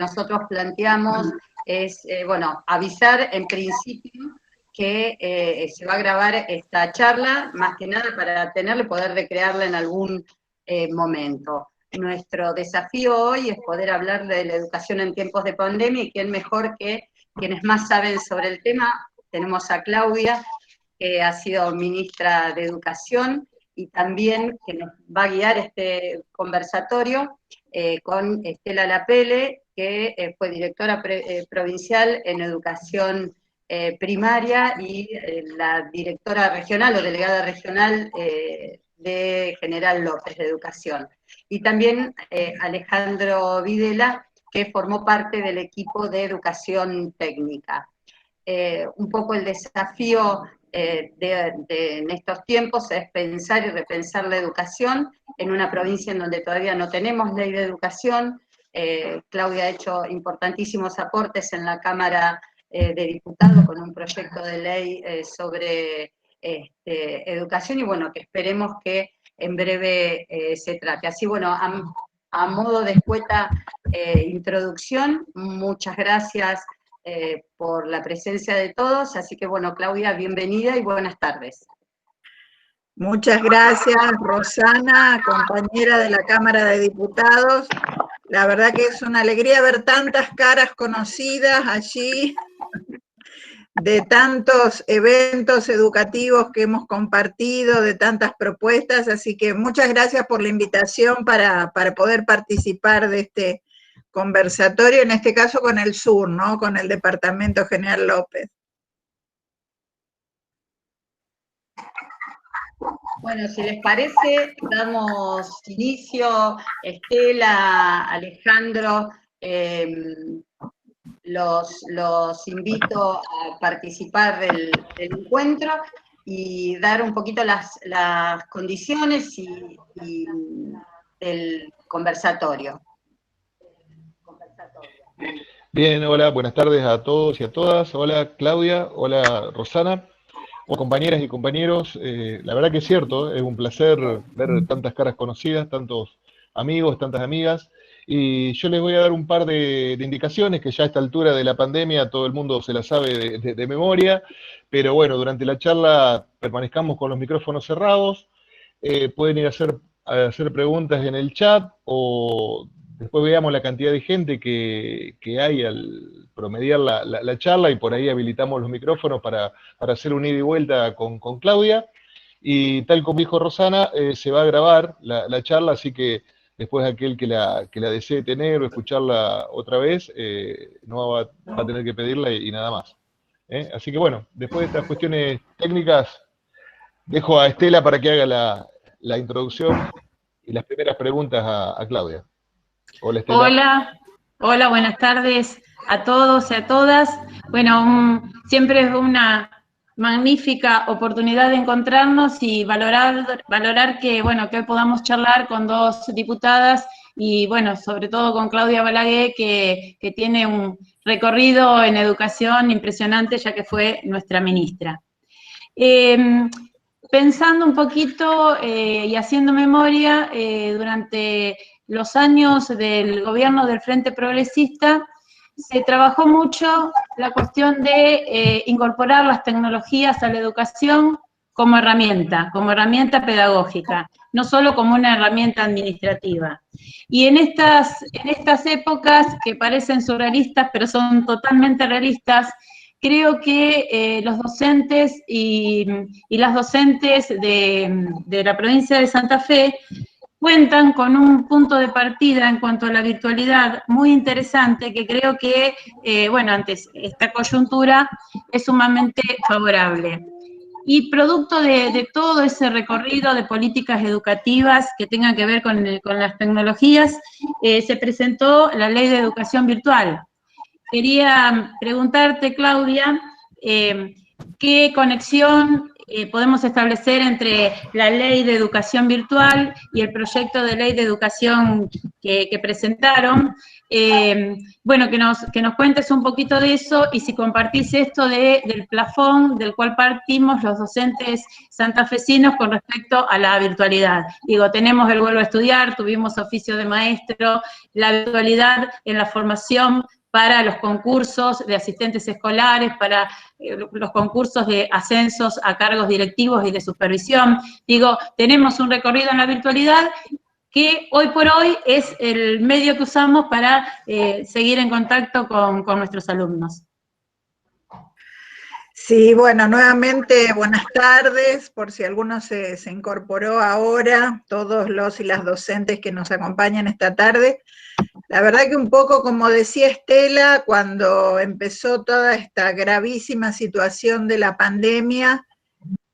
nosotros planteamos es, bueno, avisar en principio que se va a grabar esta charla, más que nada para tenerla y poder recrearla en algún momento. Nuestro desafío hoy es poder hablar de la educación en tiempos de pandemia, y quién mejor que quienes más saben sobre el tema. Tenemos a Claudia, que ha sido ministra de Educación, y también que nos va a guiar este conversatorio con Estela Lapele, que fue directora provincial en Educación primaria y la directora regional o delegada regional de General López de Educación. Y también Alejandro Videla, que formó parte del equipo de Educación Técnica. Un poco el desafío en estos tiempos es pensar y repensar la educación en una provincia en donde todavía no tenemos ley de educación. Claudia ha hecho importantísimos aportes en la Cámara de Diputados con un proyecto de ley sobre educación, y bueno, que esperemos que en breve se trate. Así, bueno, a modo de escueta introducción, muchas gracias por la presencia de todos, así que bueno, Claudia, bienvenida y buenas tardes. Muchas gracias, Rosana, compañera de la Cámara de Diputados. La verdad que es una alegría ver tantas caras conocidas allí, de tantos eventos educativos que hemos compartido, de tantas propuestas, así que muchas gracias por la invitación para poder participar de este conversatorio, en este caso con el sur, ¿no? Con el Departamento General López. Bueno, si les parece, damos inicio. Estela, Alejandro, los invito a participar del encuentro y dar un poquito las condiciones y del conversatorio. Bien, hola, buenas tardes a todos y a todas. Hola Claudia, hola Rosana, hola compañeras y compañeros. La verdad que es cierto, es un placer ver tantas caras conocidas, tantos amigos, tantas amigas. Y yo les voy a dar un par de indicaciones que ya a esta altura de la pandemia todo el mundo se las sabe de memoria, pero bueno, durante la charla permanezcamos con los micrófonos cerrados. Pueden ir a hacer preguntas en el chat, o después veamos la cantidad de gente que hay al promediar la charla, y por ahí habilitamos los micrófonos para hacer un ida y vuelta con Claudia. Y tal como dijo Rosana, se va a grabar la charla, así que después aquel que la desee tener o escucharla otra vez, no va a tener que pedirla y nada más. Así que bueno, después de estas cuestiones técnicas, dejo a Estela para que haga la introducción y las primeras preguntas a Claudia. Hola, Estela. Hola, buenas tardes a todos y a todas. Bueno, siempre es una magnífica oportunidad de encontrarnos y valorar que, bueno, que hoy podamos charlar con dos diputadas y, bueno, sobre todo con Claudia Balaguer, que tiene un recorrido en educación impresionante, ya que fue nuestra ministra. Pensando un poquito y haciendo memoria, durante los años del gobierno del Frente Progresista, se trabajó mucho la cuestión de incorporar las tecnologías a la educación como herramienta pedagógica, no solo como una herramienta administrativa. Y en estas épocas que parecen surrealistas, pero son totalmente realistas, creo que los docentes y las docentes de la provincia de Santa Fe cuentan con un punto de partida en cuanto a la virtualidad muy interesante, que creo que, bueno, ante esta coyuntura es sumamente favorable. Y producto de todo ese recorrido de políticas educativas que tengan que ver con las tecnologías, se presentó la Ley de Educación Virtual. Quería preguntarte, Claudia, qué conexión podemos establecer entre la ley de educación virtual y el proyecto de ley de educación que presentaron. Bueno, que nos cuentes un poquito de eso y si compartís esto del plafón del cual partimos los docentes santafesinos con respecto a la virtualidad. Digo, tenemos el vuelo a estudiar, tuvimos oficio de maestro, la virtualidad en la formación para los concursos de asistentes escolares, para los concursos de ascensos a cargos directivos y de supervisión. Digo, tenemos un recorrido en la virtualidad que hoy por hoy es el medio que usamos para seguir en contacto con nuestros alumnos. Sí, bueno, nuevamente buenas tardes, por si alguno se incorporó ahora, todos los y las docentes que nos acompañan esta tarde. La verdad que un poco, como decía Estela, cuando empezó toda esta gravísima situación de la pandemia,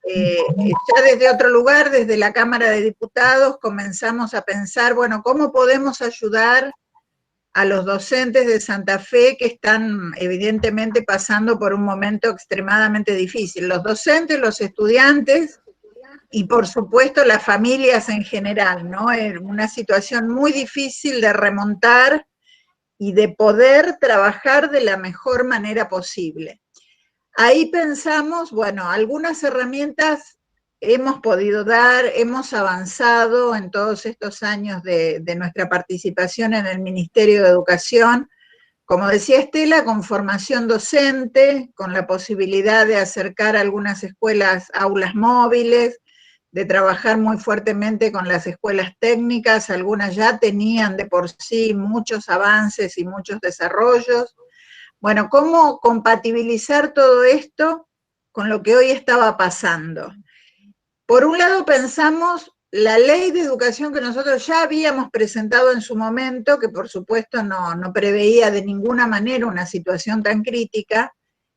ya desde otro lugar, desde la Cámara de Diputados, comenzamos a pensar, bueno, ¿cómo podemos ayudar a los docentes de Santa Fe que están evidentemente pasando por un momento extremadamente difícil? Los docentes, los estudiantes y por supuesto las familias en general, ¿no? Es una situación muy difícil de remontar y de poder trabajar de la mejor manera posible. Ahí pensamos, bueno, algunas herramientas hemos podido dar, hemos avanzado en todos estos años de nuestra participación en el Ministerio de Educación, como decía Estela, con formación docente, con la posibilidad de acercar algunas escuelas, aulas móviles, de trabajar muy fuertemente con las escuelas técnicas, algunas ya tenían de por sí muchos avances y muchos desarrollos. Bueno, ¿cómo compatibilizar todo esto con lo que hoy estaba pasando? Por un lado pensamos la ley de educación que nosotros ya habíamos presentado en su momento, que por supuesto no preveía de ninguna manera una situación tan crítica,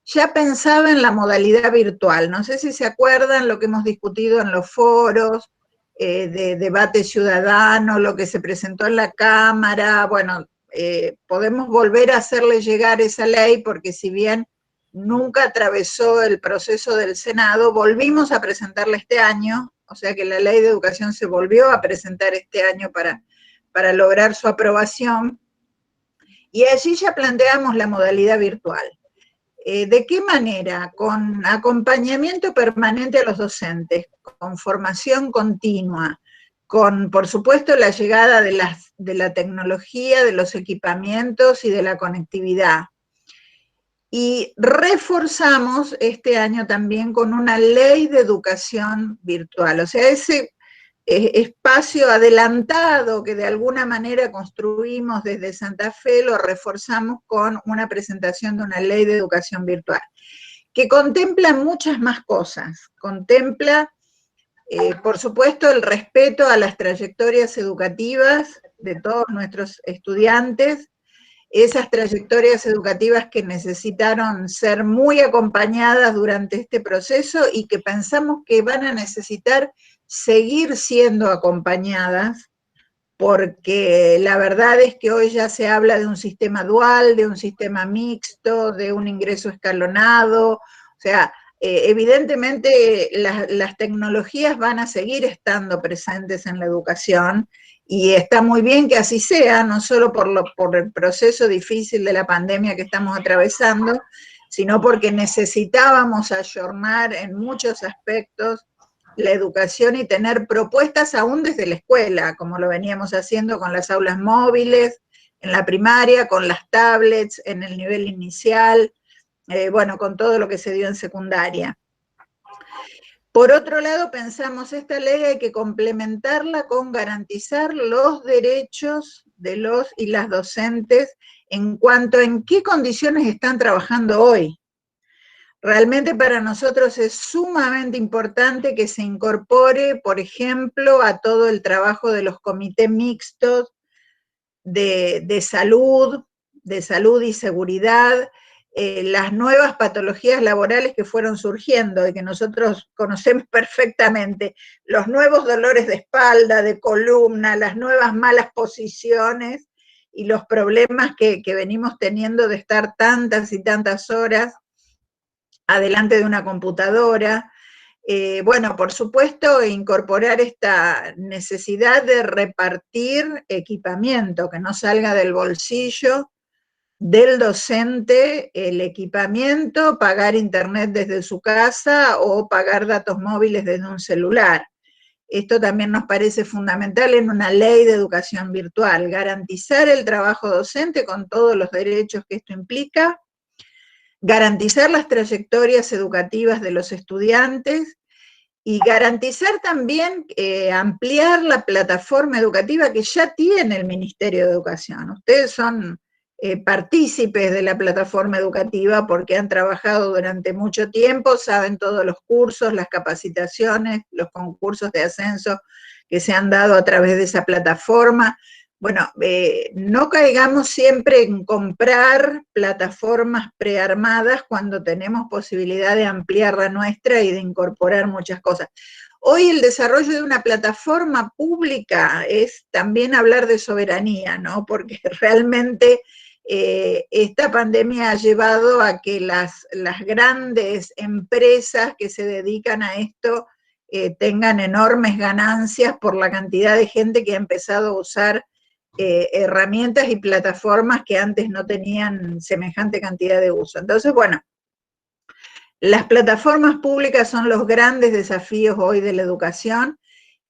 ya pensaba en la modalidad virtual. No sé si se acuerdan lo que hemos discutido en los foros, de debate ciudadano, lo que se presentó en la Cámara. Bueno, podemos volver a hacerle llegar esa ley porque si bien nunca atravesó el proceso del Senado, volvimos a presentarla este año, o sea que la ley de educación se volvió a presentar este año para lograr su aprobación, y allí ya planteamos la modalidad virtual. ¿De qué manera? Con acompañamiento permanente a los docentes, con formación continua, con, por supuesto, la llegada de la tecnología, de los equipamientos y de la conectividad. Y reforzamos este año también con una ley de educación virtual, o sea, ese espacio adelantado que de alguna manera construimos desde Santa Fe, lo reforzamos con una presentación de una ley de educación virtual, que contempla muchas más cosas. Contempla, por supuesto, el respeto a las trayectorias educativas de todos nuestros estudiantes, esas trayectorias educativas que necesitaron ser muy acompañadas durante este proceso y que pensamos que van a necesitar seguir siendo acompañadas, porque la verdad es que hoy ya se habla de un sistema dual, de un sistema mixto, de un ingreso escalonado, o sea, evidentemente las tecnologías van a seguir estando presentes en la educación, y está muy bien que así sea, no solo por el proceso difícil de la pandemia que estamos atravesando, sino porque necesitábamos ayornar en muchos aspectos la educación y tener propuestas aún desde la escuela, como lo veníamos haciendo con las aulas móviles, en la primaria, con las tablets, en el nivel inicial, bueno, con todo lo que se dio en secundaria. Por otro lado, pensamos esta ley hay que complementarla con garantizar los derechos de los y las docentes en cuanto a en qué condiciones están trabajando hoy. Realmente para nosotros es sumamente importante que se incorpore, por ejemplo, a todo el trabajo de los comités mixtos de salud y seguridad, las nuevas patologías laborales que fueron surgiendo y que nosotros conocemos perfectamente, los nuevos dolores de espalda, de columna, las nuevas malas posiciones y los problemas que venimos teniendo de estar tantas y tantas horas adelante de una computadora. Bueno, por supuesto, incorporar esta necesidad de repartir equipamiento, que no salga del bolsillo del docente el equipamiento, pagar internet desde su casa o pagar datos móviles desde un celular. Esto también nos parece fundamental en una ley de educación virtual, garantizar el trabajo docente con todos los derechos que esto implica, garantizar las trayectorias educativas de los estudiantes y garantizar también ampliar la plataforma educativa que ya tiene el Ministerio de Educación. Ustedes son partícipes de la plataforma educativa porque han trabajado durante mucho tiempo, saben todos los cursos, las capacitaciones, los concursos de ascenso que se han dado a través de esa plataforma. Bueno, no caigamos siempre en comprar plataformas prearmadas cuando tenemos posibilidad de ampliar la nuestra y de incorporar muchas cosas. Hoy el desarrollo de una plataforma pública es también hablar de soberanía, ¿no? Porque realmente esta pandemia ha llevado a que las grandes empresas que se dedican a esto tengan enormes ganancias por la cantidad de gente que ha empezado a usar herramientas y plataformas que antes no tenían semejante cantidad de uso. Entonces, bueno, las plataformas públicas son los grandes desafíos hoy de la educación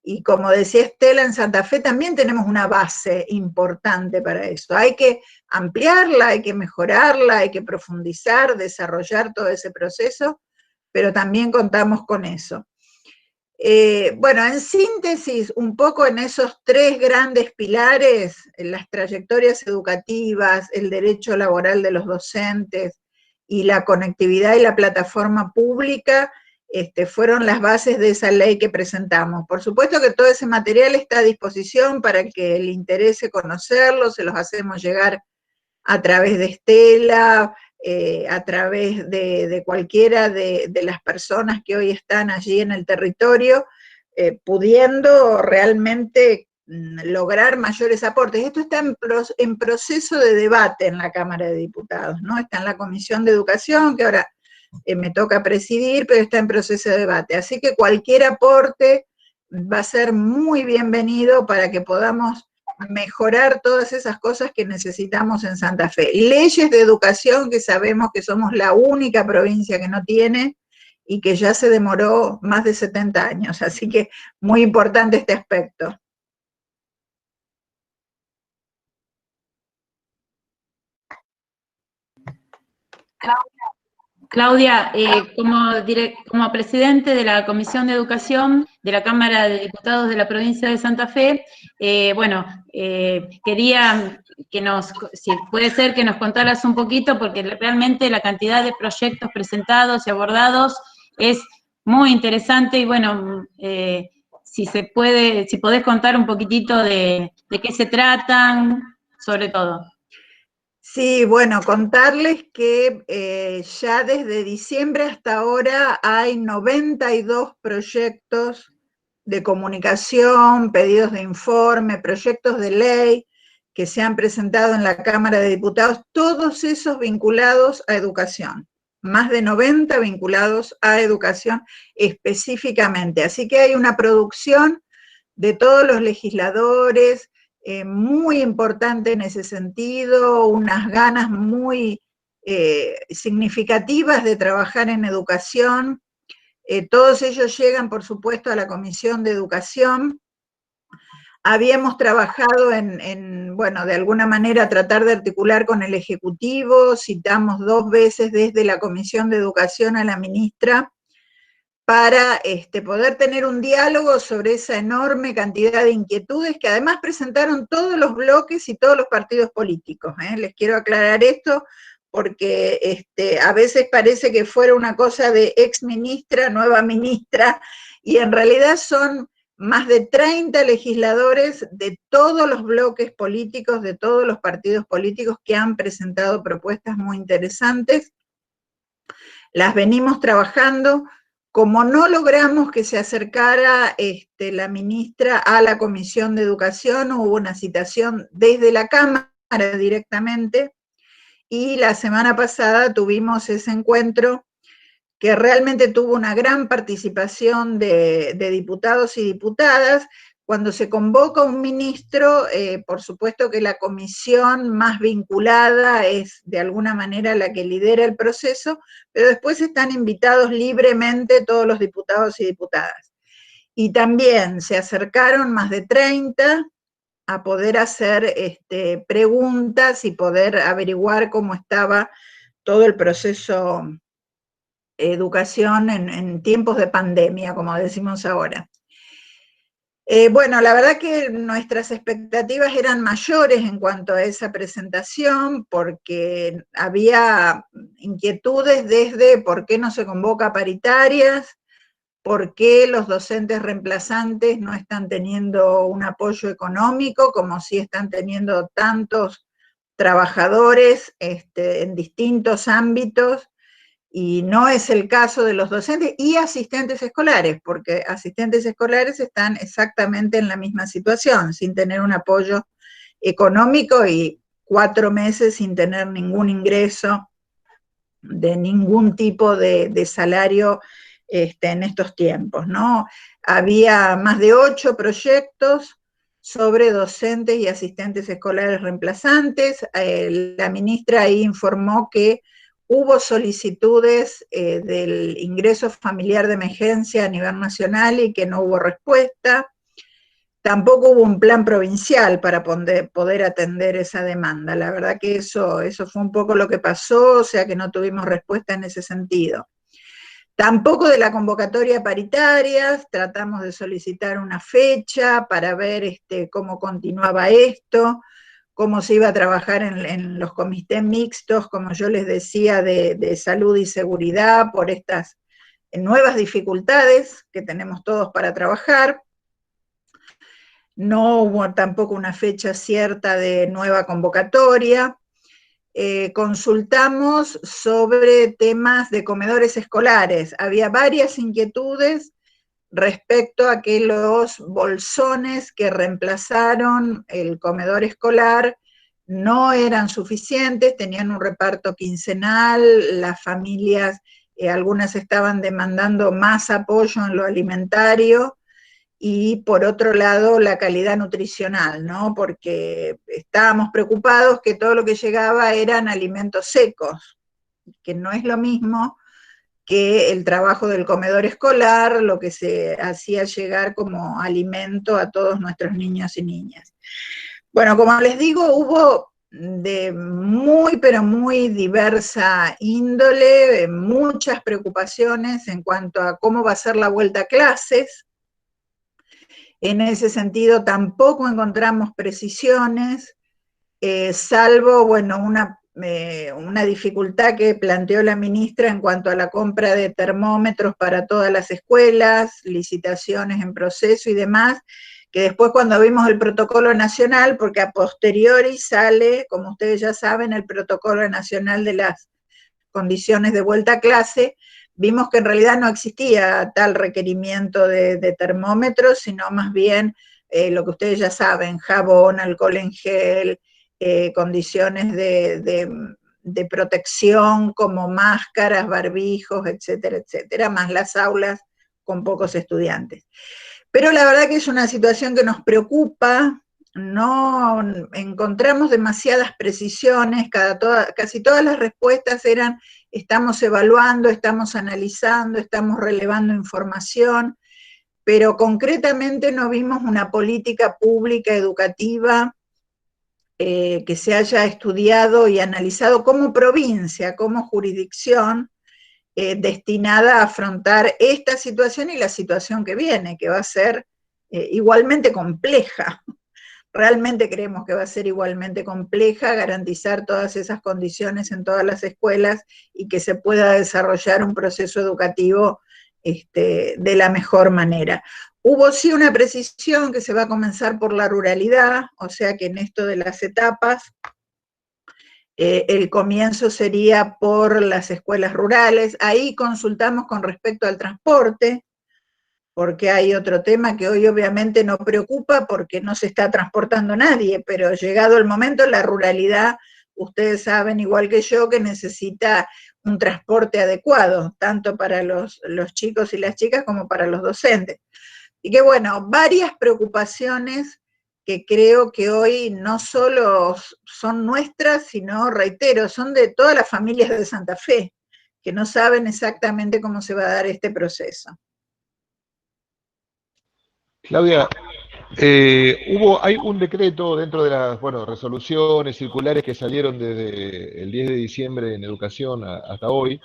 y como decía Estela, en Santa Fe también tenemos una base importante para eso. Hay que ampliarla, hay que mejorarla, hay que profundizar, desarrollar todo ese proceso, pero también contamos con eso. Bueno, en síntesis, un poco en esos tres grandes pilares, las trayectorias educativas, el derecho laboral de los docentes y la conectividad y la plataforma pública, fueron las bases de esa ley que presentamos. Por supuesto que todo ese material está a disposición para el que le interese conocerlo, se los hacemos llegar a través de Estela, a través de cualquiera de las personas que hoy están allí en el territorio, pudiendo realmente lograr mayores aportes. Esto está en proceso de debate en la Cámara de Diputados, ¿no? Está en la Comisión de Educación, que ahora me toca presidir, pero está en proceso de debate. Así que cualquier aporte va a ser muy bienvenido para que podamos mejorar todas esas cosas que necesitamos en Santa Fe. Leyes de educación que sabemos que somos la única provincia que no tiene y que ya se demoró más de 70 años, así que muy importante este aspecto. Claudia, como presidente de la Comisión de Educación de la Cámara de Diputados de la provincia de Santa Fe, quería si puede ser que nos contaras un poquito, porque realmente la cantidad de proyectos presentados y abordados es muy interesante y bueno, si podés contar un poquitito de qué se tratan, sobre todo. Sí, bueno, contarles que ya desde diciembre hasta ahora hay 92 proyectos de comunicación, pedidos de informe, proyectos de ley que se han presentado en la Cámara de Diputados, todos esos vinculados a educación, más de 90 vinculados a educación específicamente. Así que hay una producción de todos los legisladores, muy importante en ese sentido, unas ganas muy significativas de trabajar en educación. Todos ellos llegan, por supuesto, a la Comisión de Educación. Habíamos trabajado bueno, de alguna manera tratar de articular con el Ejecutivo, citamos 2 veces desde la Comisión de Educación a la ministra, para poder tener un diálogo sobre esa enorme cantidad de inquietudes que además presentaron todos los bloques y todos los partidos políticos. Les quiero aclarar esto porque a veces parece que fuera una cosa de ex ministra, nueva ministra, y en realidad son más de 30 legisladores de todos los bloques políticos, de todos los partidos políticos que han presentado propuestas muy interesantes. Las venimos trabajando. Como no logramos que se acercara la ministra a la Comisión de Educación, hubo una citación desde la Cámara directamente, y la semana pasada tuvimos ese encuentro que realmente tuvo una gran participación de diputados y diputadas. Cuando se convoca un ministro, por supuesto que la comisión más vinculada es de alguna manera la que lidera el proceso, pero después están invitados libremente todos los diputados y diputadas. Y también se acercaron más de 30 a poder hacer preguntas y poder averiguar cómo estaba todo el proceso de educación en tiempos de pandemia, como decimos ahora. Bueno, la verdad que nuestras expectativas eran mayores en cuanto a esa presentación, porque había inquietudes desde por qué no se convoca a paritarias, por qué los docentes reemplazantes no están teniendo un apoyo económico, como sí están teniendo tantos trabajadores en distintos ámbitos, y no es el caso de los docentes y asistentes escolares, porque asistentes escolares están exactamente en la misma situación, sin tener un apoyo económico y 4 meses sin tener ningún ingreso de ningún tipo de salario en estos tiempos, ¿no? Había más de 8 proyectos sobre docentes y asistentes escolares reemplazantes. La ministra ahí informó que hubo solicitudes del ingreso familiar de emergencia a nivel nacional y que no hubo respuesta. Tampoco hubo un plan provincial para poder atender esa demanda. La verdad que eso fue un poco lo que pasó, o sea que no tuvimos respuesta en ese sentido. Tampoco de la convocatoria paritarias, tratamos de solicitar una fecha para ver cómo continuaba esto, cómo se iba a trabajar en los comités mixtos, como yo les decía, de salud y seguridad, por estas nuevas dificultades que tenemos todos para trabajar. No hubo tampoco una fecha cierta de nueva convocatoria. Consultamos sobre temas de comedores escolares. Había varias inquietudes respecto a que los bolsones que reemplazaron el comedor escolar no eran suficientes, tenían un reparto quincenal, las familias, algunas estaban demandando más apoyo en lo alimentario, y por otro lado la calidad nutricional, ¿no? Porque estábamos preocupados que todo lo que llegaba eran alimentos secos, que no es lo mismo que el trabajo del comedor escolar, lo que se hacía llegar como alimento a todos nuestros niños y niñas. Bueno, como les digo, hubo de muy, pero muy diversa índole, muchas preocupaciones en cuanto a cómo va a ser la vuelta a clases. En ese sentido tampoco encontramos precisiones, salvo, bueno, una dificultad que planteó la ministra en cuanto a la compra de termómetros para todas las escuelas, licitaciones en proceso y demás, que después cuando vimos el protocolo nacional, porque a posteriori sale, como ustedes ya saben, el protocolo nacional de las condiciones de vuelta a clase, vimos que en realidad no existía tal requerimiento de termómetros, sino más bien lo que ustedes ya saben, jabón, alcohol en gel, condiciones de protección como máscaras, barbijos, etcétera, etcétera, más las aulas con pocos estudiantes. Pero la verdad que es una situación que nos preocupa, no encontramos demasiadas precisiones, casi todas las respuestas eran: estamos evaluando, estamos analizando, estamos relevando información, pero concretamente no vimos una política pública educativa que se haya estudiado y analizado como provincia, como jurisdicción, destinada a afrontar esta situación y la situación que viene, que va a ser igualmente compleja. Realmente creemos que va a ser igualmente compleja garantizar todas esas condiciones en todas las escuelas y que se pueda desarrollar un proceso educativo de la mejor manera. Hubo sí una precisión que se va a comenzar por la ruralidad, o sea que en esto de las etapas, el comienzo sería por las escuelas rurales. Ahí consultamos con respecto al transporte, porque hay otro tema que hoy obviamente no preocupa porque no se está transportando nadie, pero llegado el momento, la ruralidad, ustedes saben igual que yo que necesita un transporte adecuado, tanto para los chicos y las chicas como para los docentes. Y que bueno, varias preocupaciones que creo que hoy no solo son nuestras, sino, reitero, son de todas las familias de Santa Fe, que no saben exactamente cómo se va a dar este proceso. Claudia, hay un decreto dentro de las, bueno, resoluciones circulares que salieron desde el 10 de diciembre en educación hasta hoy,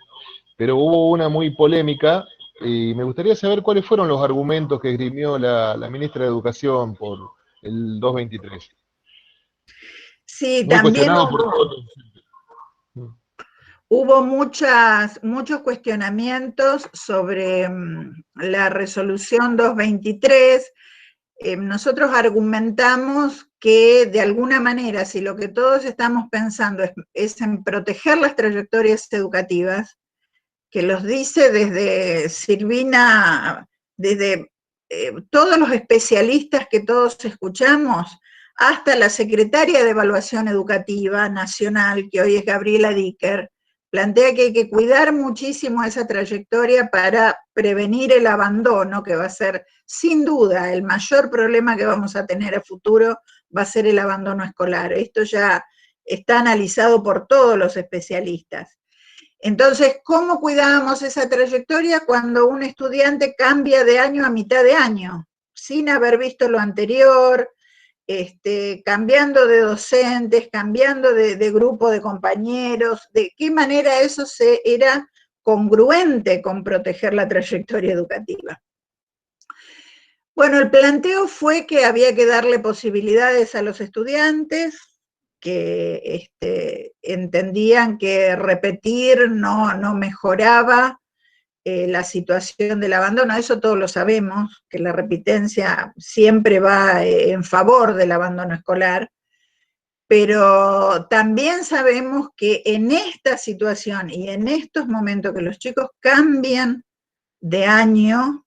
pero hubo una muy polémica y me gustaría saber cuáles fueron los argumentos que esgrimió la ministra de Educación por el 223. Sí, Muy también cuestionado por todos. hubo muchos cuestionamientos sobre la resolución 223. Nosotros argumentamos que de alguna manera, si lo que todos estamos pensando es en proteger las trayectorias educativas, que los dice desde Silvina, desde todos los especialistas que todos escuchamos, hasta la secretaria de Evaluación Educativa Nacional, que hoy es Gabriela Dicker, plantea que hay que cuidar muchísimo esa trayectoria para prevenir el abandono, que va a ser sin duda el mayor problema que vamos a tener a futuro, va a ser el abandono escolar. Esto ya está analizado por todos los especialistas. Entonces, ¿cómo cuidábamos esa trayectoria cuando un estudiante cambia de año a mitad de año, sin haber visto lo anterior, cambiando de docentes, cambiando de grupo de compañeros? ¿De qué manera eso era congruente con proteger la trayectoria educativa? Bueno, el planteo fue que había que darle posibilidades a los estudiantes, que entendían que repetir no mejoraba la situación del abandono. Eso todos lo sabemos, que la repitencia siempre va en favor del abandono escolar, pero también sabemos que en esta situación y en estos momentos que los chicos cambian de año,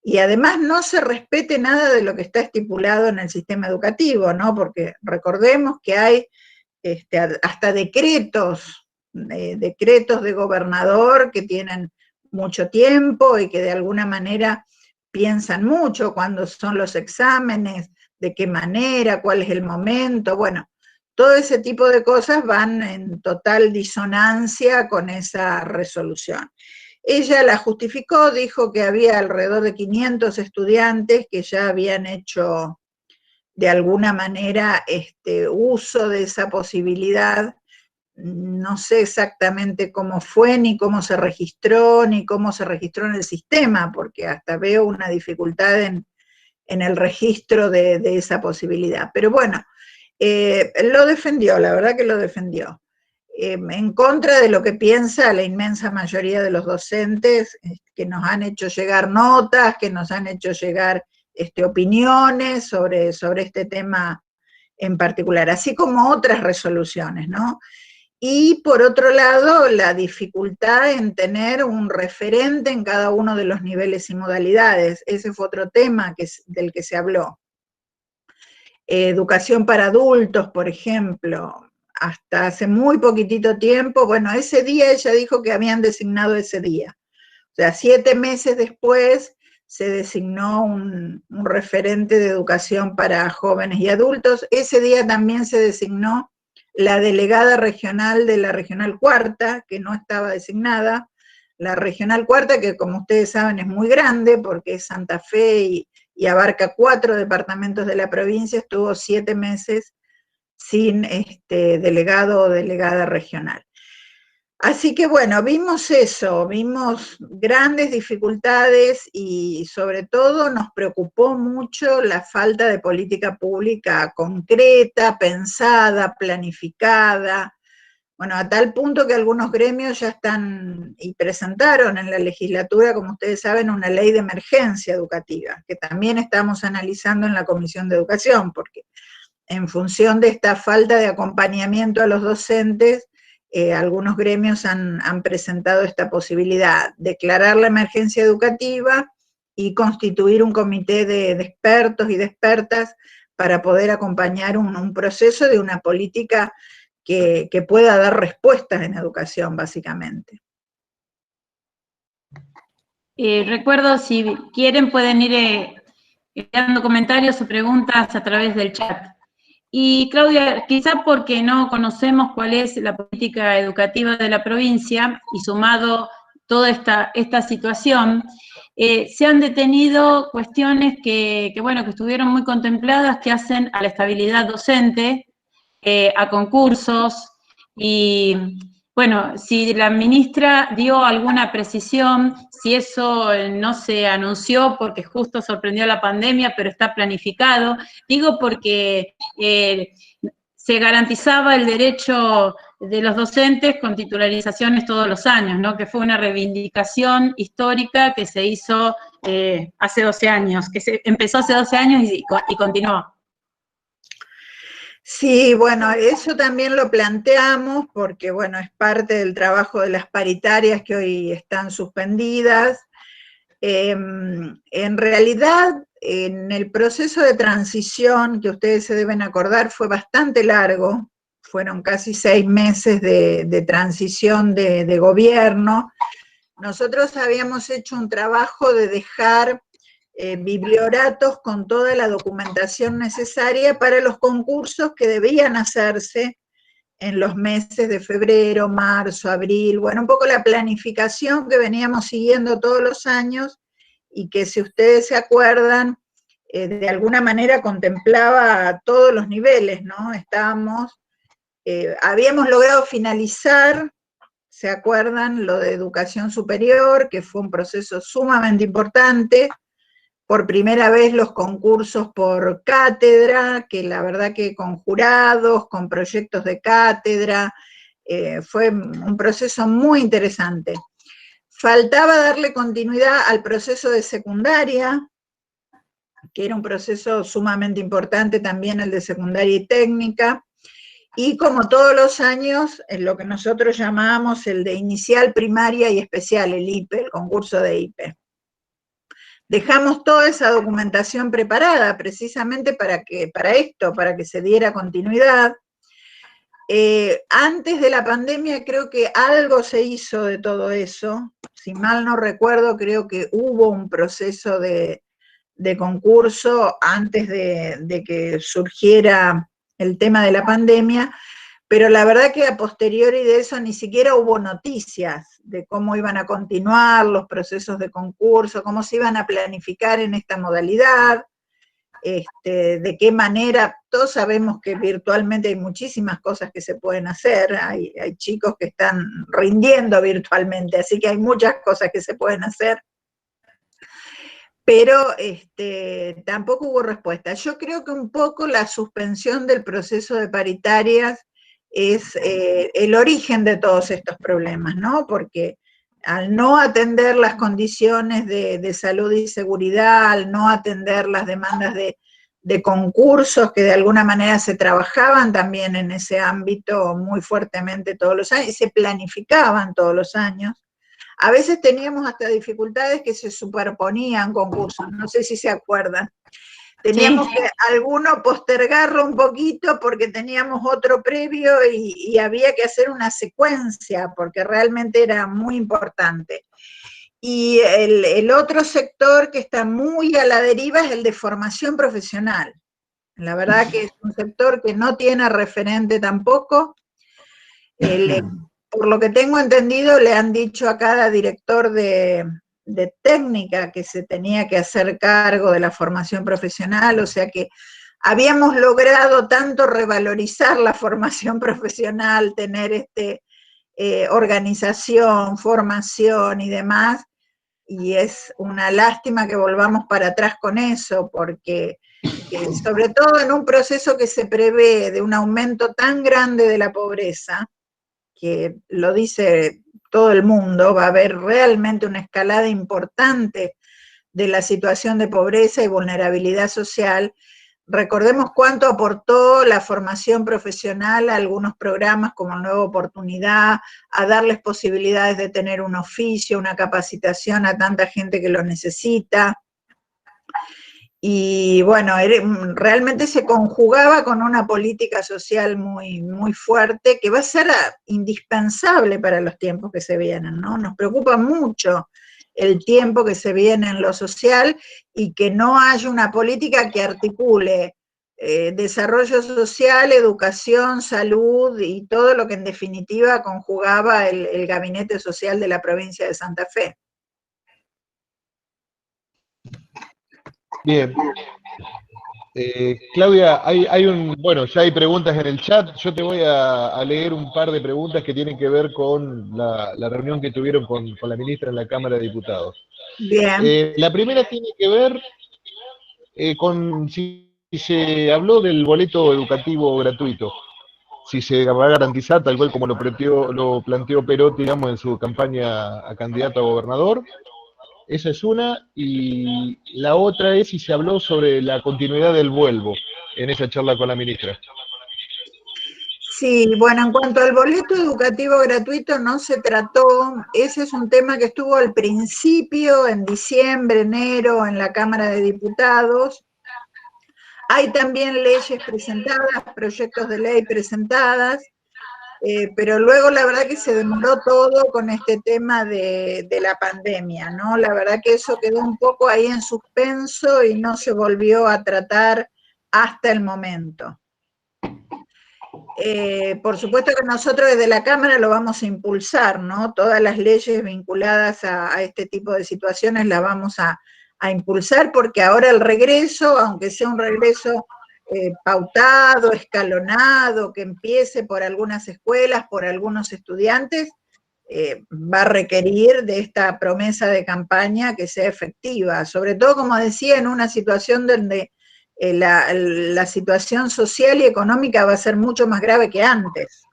y además no se respete nada de lo que está estipulado en el sistema educativo, ¿no? Porque recordemos que hay hasta decretos de gobernador que tienen mucho tiempo y que de alguna manera piensan mucho cuándo son los exámenes, de qué manera, cuál es el momento. Bueno, todo ese tipo de cosas van en total disonancia con esa resolución. Ella la justificó, dijo que había alrededor de 500 estudiantes que ya habían hecho de alguna manera uso de esa posibilidad. No sé exactamente cómo fue, ni cómo se registró, ni cómo se registró en el sistema, porque hasta veo una dificultad en el registro de esa posibilidad. Pero bueno, lo defendió, la verdad que lo defendió. En contra de lo que piensa la inmensa mayoría de los docentes, que nos han hecho llegar notas, que nos han hecho llegar opiniones sobre este tema en particular, así como otras resoluciones, ¿no? Y por otro lado, la dificultad en tener un referente en cada uno de los niveles y modalidades. Ese fue otro tema del que se habló. Educación para adultos, por ejemplo, hasta hace muy poquitito tiempo, bueno, ese día ella dijo que habían designado ese día. O sea, 7 meses después se designó un referente de educación para jóvenes y adultos. Ese día también se designó la delegada regional de la Regional Cuarta, que no estaba designada. La Regional Cuarta, que como ustedes saben es muy grande, porque es Santa Fe y abarca 4 departamentos de la provincia, estuvo 7 meses sin delegado o delegada regional. Así que bueno, vimos eso, vimos grandes dificultades y sobre todo nos preocupó mucho la falta de política pública concreta, pensada, planificada. Bueno, a tal punto que algunos gremios ya están y presentaron en la legislatura, como ustedes saben, una ley de emergencia educativa, que también estamos analizando en la Comisión de Educación, porque en función de esta falta de acompañamiento a los docentes, algunos gremios han presentado esta posibilidad, declarar la emergencia educativa y constituir un comité de expertos y de expertas para poder acompañar un proceso de una política que pueda dar respuestas en educación, básicamente. Recuerdo, si quieren pueden ir dando comentarios o preguntas a través del chat. Y Claudia, quizá porque no conocemos cuál es la política educativa de la provincia y sumado toda esta situación, se han detenido cuestiones que estuvieron muy contempladas, que hacen a la estabilidad docente, a concursos, y bueno, si la ministra dio alguna precisión, si eso no se anunció porque justo sorprendió la pandemia, pero está planificado, digo porque se garantizaba el derecho de los docentes con titularizaciones todos los años, ¿no? Que fue una reivindicación histórica que se hizo hace 12 años, que se empezó hace 12 años y continuó. Sí, bueno, eso también lo planteamos porque, bueno, es parte del trabajo de las paritarias que hoy están suspendidas. En realidad, en el proceso de transición, que ustedes se deben acordar, fue bastante largo, fueron casi 6 meses de transición de gobierno. Nosotros habíamos hecho un trabajo de dejar biblioratos con toda la documentación necesaria para los concursos que debían hacerse en los meses de febrero, marzo, abril, bueno, un poco la planificación que veníamos siguiendo todos los años y que, si ustedes se acuerdan, de alguna manera contemplaba a todos los niveles, ¿no? Habíamos logrado finalizar, ¿se acuerdan? Lo de educación superior, que fue un proceso sumamente importante. Por primera vez los concursos por cátedra, que la verdad que con jurados, con proyectos de cátedra, fue un proceso muy interesante. Faltaba darle continuidad al proceso de secundaria, que era un proceso sumamente importante también, el de secundaria y técnica, y como todos los años, en lo que nosotros llamábamos el de inicial, primaria y especial, el IPE, el concurso de IPE. Dejamos toda esa documentación preparada precisamente para esto, para que se diera continuidad. Antes de la pandemia creo que algo se hizo de todo eso. Si mal no recuerdo, creo que hubo un proceso de concurso antes de que surgiera el tema de la pandemia, pero la verdad que a posteriori de eso ni siquiera hubo noticias de cómo iban a continuar los procesos de concurso, cómo se iban a planificar en esta modalidad, de qué manera. Todos sabemos que virtualmente hay muchísimas cosas que se pueden hacer, hay chicos que están rindiendo virtualmente, así que hay muchas cosas que se pueden hacer, pero tampoco hubo respuesta. Yo creo que un poco la suspensión del proceso de paritarias es el origen de todos estos problemas, ¿no? Porque al no atender las condiciones de salud y seguridad, al no atender las demandas de concursos que de alguna manera se trabajaban también en ese ámbito muy fuertemente todos los años, y se planificaban todos los años, a veces teníamos hasta dificultades que se superponían concursos, no sé si se acuerdan. Teníamos que alguno postergarlo un poquito porque teníamos otro previo y había que hacer una secuencia porque realmente era muy importante. Y el otro sector que está muy a la deriva es el de formación profesional. La verdad que es un sector que no tiene referente tampoco. Por lo que tengo entendido, le han dicho a cada director de técnica que se tenía que hacer cargo de la formación profesional, o sea que habíamos logrado tanto revalorizar la formación profesional, tener organización, formación y demás, y es una lástima que volvamos para atrás con eso, porque sobre todo en un proceso que se prevé de un aumento tan grande de la pobreza, que lo dice todo el mundo, va a haber realmente una escalada importante de la situación de pobreza y vulnerabilidad social. Recordemos cuánto aportó la formación profesional a algunos programas como Nueva Oportunidad, a darles posibilidades de tener un oficio, una capacitación a tanta gente que lo necesita. Y bueno, realmente se conjugaba con una política social muy, muy fuerte que va a ser indispensable para los tiempos que se vienen, ¿no? Nos preocupa mucho el tiempo que se viene en lo social y que no haya una política que articule desarrollo social, educación, salud y todo lo que en definitiva conjugaba el gabinete social de la provincia de Santa Fe. Bien. Claudia, bueno, ya hay preguntas en el chat. Yo te voy a leer un par de preguntas que tienen que ver con la reunión que tuvieron con la ministra en la Cámara de Diputados. Bien. La primera tiene que ver con si se habló del boleto educativo gratuito, si se va a garantizar, tal cual como lo planteó Perotti, digamos, en su campaña a candidato a gobernador. Esa es una, y la otra es si se habló sobre la continuidad del Vuelvo en esa charla con la ministra. Sí, bueno, en cuanto al boleto educativo gratuito no se trató, ese es un tema que estuvo al principio, en diciembre, enero, en la Cámara de Diputados. Hay también leyes presentadas, proyectos de ley presentadas, pero luego la verdad que se demoró todo con este tema de la pandemia, ¿no? La verdad que eso quedó un poco ahí en suspenso y no se volvió a tratar hasta el momento. Por supuesto que nosotros desde la Cámara lo vamos a impulsar, ¿no? Todas las leyes vinculadas a este tipo de situaciones las vamos a impulsar, porque ahora el regreso, aunque sea un regreso pautado, escalonado, que empiece por algunas escuelas, por algunos estudiantes, va a requerir de esta promesa de campaña que sea efectiva, sobre todo, como decía, en una situación donde la situación social y económica va a ser mucho más grave que antes.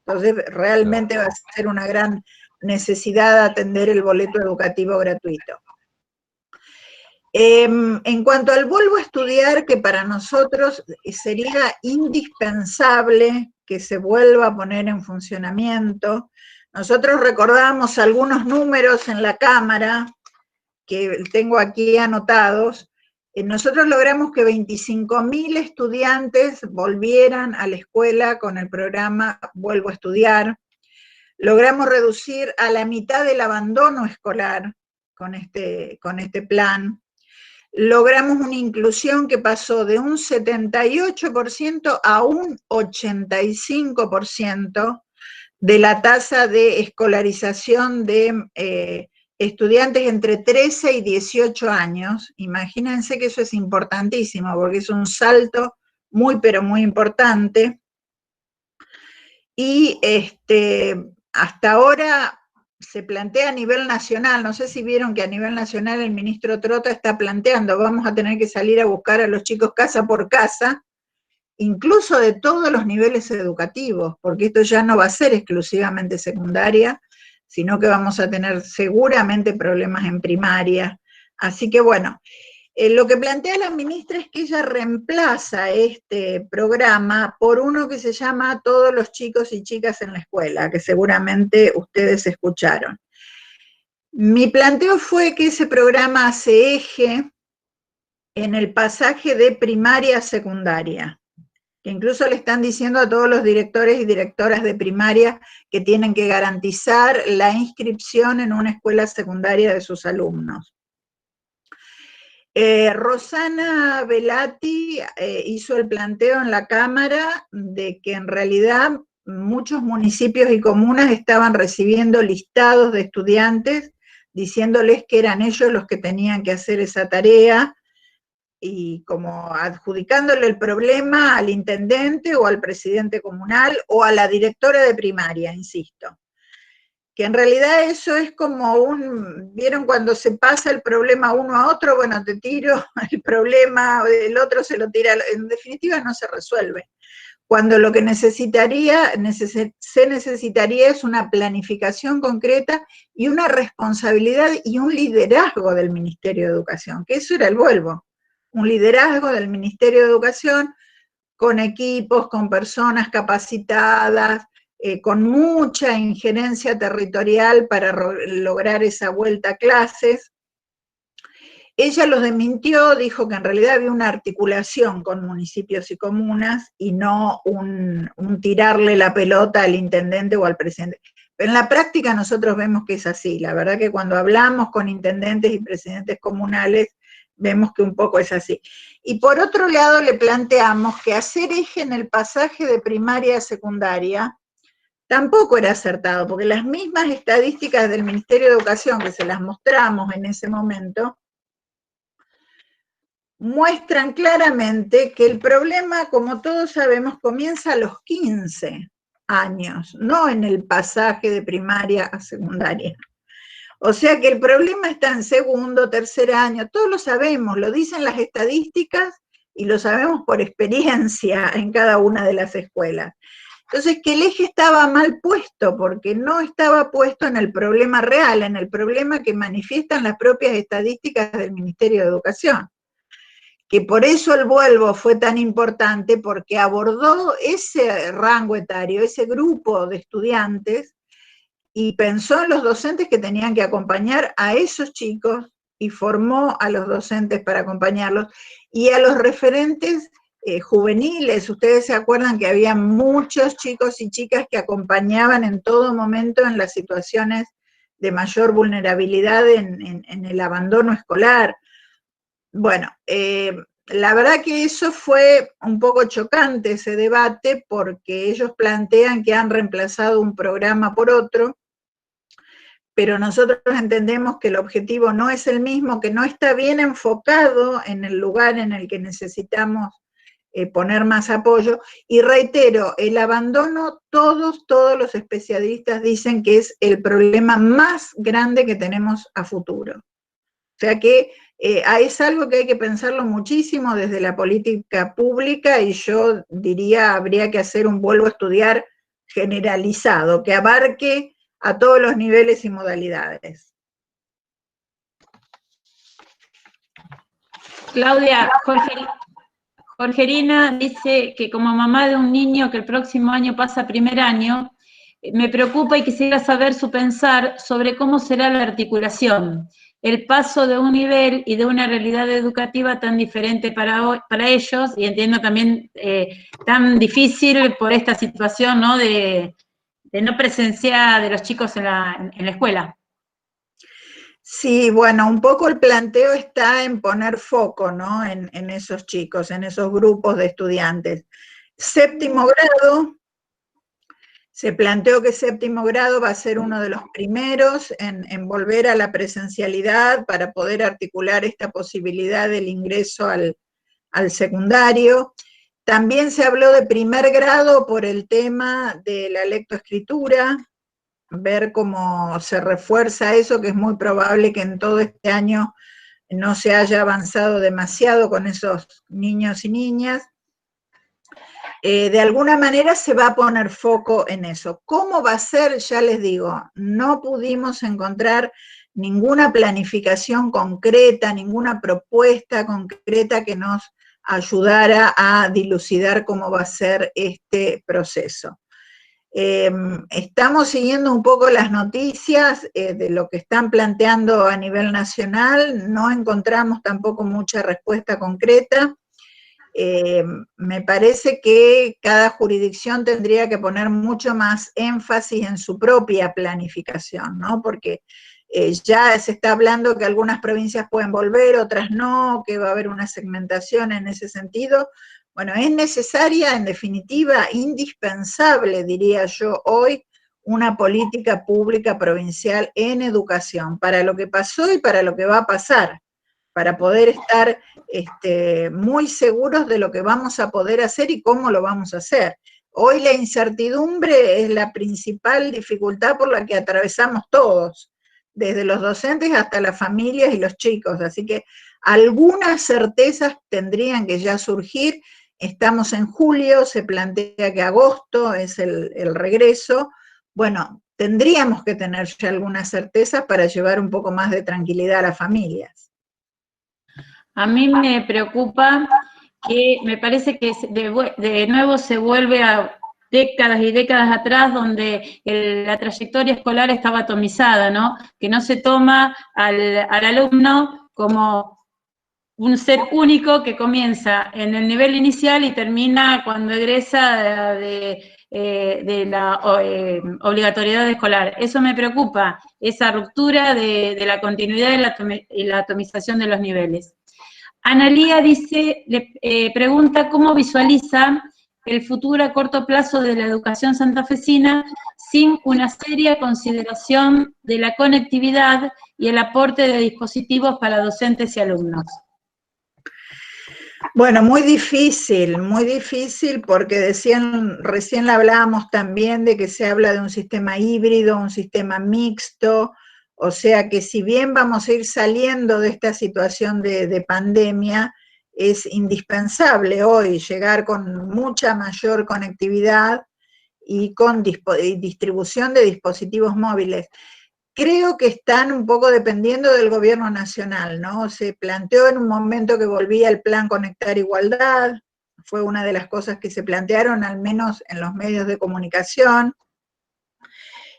Entonces, realmente va a ser una gran necesidad de atender el boleto educativo gratuito. En cuanto al vuelvo a estudiar, que para nosotros sería indispensable que se vuelva a poner en funcionamiento, nosotros recordamos algunos números en la Cámara, que tengo aquí anotados. Nosotros logramos que 25.000 estudiantes volvieran a la escuela con el programa Vuelvo a Estudiar. Logramos reducir a la mitad el abandono escolar con este plan. Logramos una inclusión que pasó de un 78% a un 85% de la tasa de escolarización de estudiantes entre 13 y 18 años. Imagínense que eso es importantísimo, porque es un salto muy, pero muy importante. Y hasta ahora se plantea a nivel nacional, no sé si vieron que a nivel nacional el ministro Trota está planteando, vamos a tener que salir a buscar a los chicos casa por casa, incluso de todos los niveles educativos, porque esto ya no va a ser exclusivamente secundaria, sino que vamos a tener seguramente problemas en primaria. Así que bueno, lo que plantea la ministra es que ella reemplaza este programa por uno que se llama Todos los chicos y chicas en la escuela, que seguramente ustedes escucharon. Mi planteo fue que ese programa se eje en el pasaje de primaria a secundaria, que incluso le están diciendo a todos los directores y directoras de primaria que tienen que garantizar la inscripción en una escuela secundaria de sus alumnos. Rosana Velati hizo el planteo en la Cámara de que en realidad muchos municipios y comunas estaban recibiendo listados de estudiantes diciéndoles que eran ellos los que tenían que hacer esa tarea, y como adjudicándole el problema al intendente o al presidente comunal o a la directora de primaria, insisto. Que en realidad eso es como ¿vieron cuando se pasa el problema uno a otro? Bueno, te tiro el problema, el otro se lo tira, en definitiva no se resuelve. Cuando lo que se necesitaría es una planificación concreta y una responsabilidad y un liderazgo del Ministerio de Educación, que eso era el vuelvo. Un liderazgo del Ministerio de Educación con equipos, con personas capacitadas, con mucha injerencia territorial para lograr esa vuelta a clases. Ella los desmintió, dijo que en realidad había una articulación con municipios y comunas y no un tirarle la pelota al intendente o al presidente. Pero en la práctica nosotros vemos que es así. La verdad que cuando hablamos con intendentes y presidentes comunales, vemos que un poco es así. Y por otro lado le planteamos que hacer eje en el pasaje de primaria a secundaria tampoco era acertado, porque las mismas estadísticas del Ministerio de Educación, que se las mostramos en ese momento, muestran claramente que el problema, como todos sabemos, comienza a los 15 años, no en el pasaje de primaria a secundaria. O sea que el problema está en segundo, tercer año, todos lo sabemos, lo dicen las estadísticas y lo sabemos por experiencia en cada una de las escuelas. Entonces, que el eje estaba mal puesto, porque no estaba puesto en el problema real, en el problema que manifiestan las propias estadísticas del Ministerio de Educación. Que por eso el Vuelvo fue tan importante, porque abordó ese rango etario, ese grupo de estudiantes, y pensó en los docentes que tenían que acompañar a esos chicos, y formó a los docentes para acompañarlos, y a los referentes juveniles. Ustedes se acuerdan que había muchos chicos y chicas que acompañaban en todo momento en las situaciones de mayor vulnerabilidad en el abandono escolar. Bueno, la verdad que eso fue un poco chocante, ese debate, porque ellos plantean que han reemplazado un programa por otro, pero nosotros entendemos que el objetivo no es el mismo, que no está bien enfocado en el lugar en el que necesitamos poner más apoyo, y reitero, el abandono, todos los especialistas dicen que es el problema más grande que tenemos a futuro. O sea que es algo que hay que pensarlo muchísimo desde la política pública, y yo diría, habría que hacer un vuelvo a estudiar generalizado, que abarque a todos los niveles y modalidades. Claudia, Jorgerina dice que como mamá de un niño que el próximo año pasa primer año, me preocupa y quisiera saber su pensar sobre cómo será la articulación, el paso de un nivel y de una realidad educativa tan diferente para ellos, y entiendo también tan difícil por esta situación, ¿no?, de no presencia de los chicos en la escuela. Sí, bueno, un poco el planteo está en poner foco, ¿no?, en esos chicos, en esos grupos de estudiantes. Séptimo grado, se planteó que séptimo grado va a ser uno de los primeros en volver a la presencialidad para poder articular esta posibilidad del ingreso al secundario. También se habló de primer grado por el tema de la lectoescritura, ver cómo se refuerza eso, que es muy probable que en todo este año no se haya avanzado demasiado con esos niños y niñas. De alguna manera se va a poner foco en eso. ¿Cómo va a ser? Ya les digo, no pudimos encontrar ninguna planificación concreta, ninguna propuesta concreta que nos ayudara a dilucidar cómo va a ser este proceso. Estamos siguiendo un poco las noticias de lo que están planteando a nivel nacional, no encontramos tampoco mucha respuesta concreta. Me parece que cada jurisdicción tendría que poner mucho más énfasis en su propia planificación, ¿no? Porque ya se está hablando que algunas provincias pueden volver, otras no, que va a haber una segmentación en ese sentido. Bueno, es necesaria, en definitiva, indispensable, diría yo hoy, una política pública provincial en educación, para lo que pasó y para lo que va a pasar, para poder estar muy seguros de lo que vamos a poder hacer y cómo lo vamos a hacer. Hoy la incertidumbre es la principal dificultad por la que atravesamos todos, desde los docentes hasta las familias y los chicos, así que algunas certezas tendrían que ya surgir. Estamos en julio, se plantea que agosto es el regreso. Bueno, tendríamos que tener ya algunas certezas para llevar un poco más de tranquilidad a las familias. A mí me preocupa que me parece que de nuevo se vuelve a décadas y décadas atrás, donde la trayectoria escolar estaba atomizada, ¿no? Que no se toma al alumno como un ser único que comienza en el nivel inicial y termina cuando egresa de la obligatoriedad escolar. Eso me preocupa, esa ruptura de la continuidad y la atomización de los niveles. Analía dice, pregunta cómo visualiza el futuro a corto plazo de la educación santafesina sin una seria consideración de la conectividad y el aporte de dispositivos para docentes y alumnos. Bueno, muy difícil porque recién hablábamos también de que se habla de un sistema híbrido, un sistema mixto, o sea que si bien vamos a ir saliendo de esta situación de pandemia, es indispensable hoy llegar con mucha mayor conectividad y con distribución de dispositivos móviles. Creo que están un poco dependiendo del gobierno nacional, ¿no? Se planteó en un momento que volvía el plan Conectar Igualdad, fue una de las cosas que se plantearon, al menos en los medios de comunicación,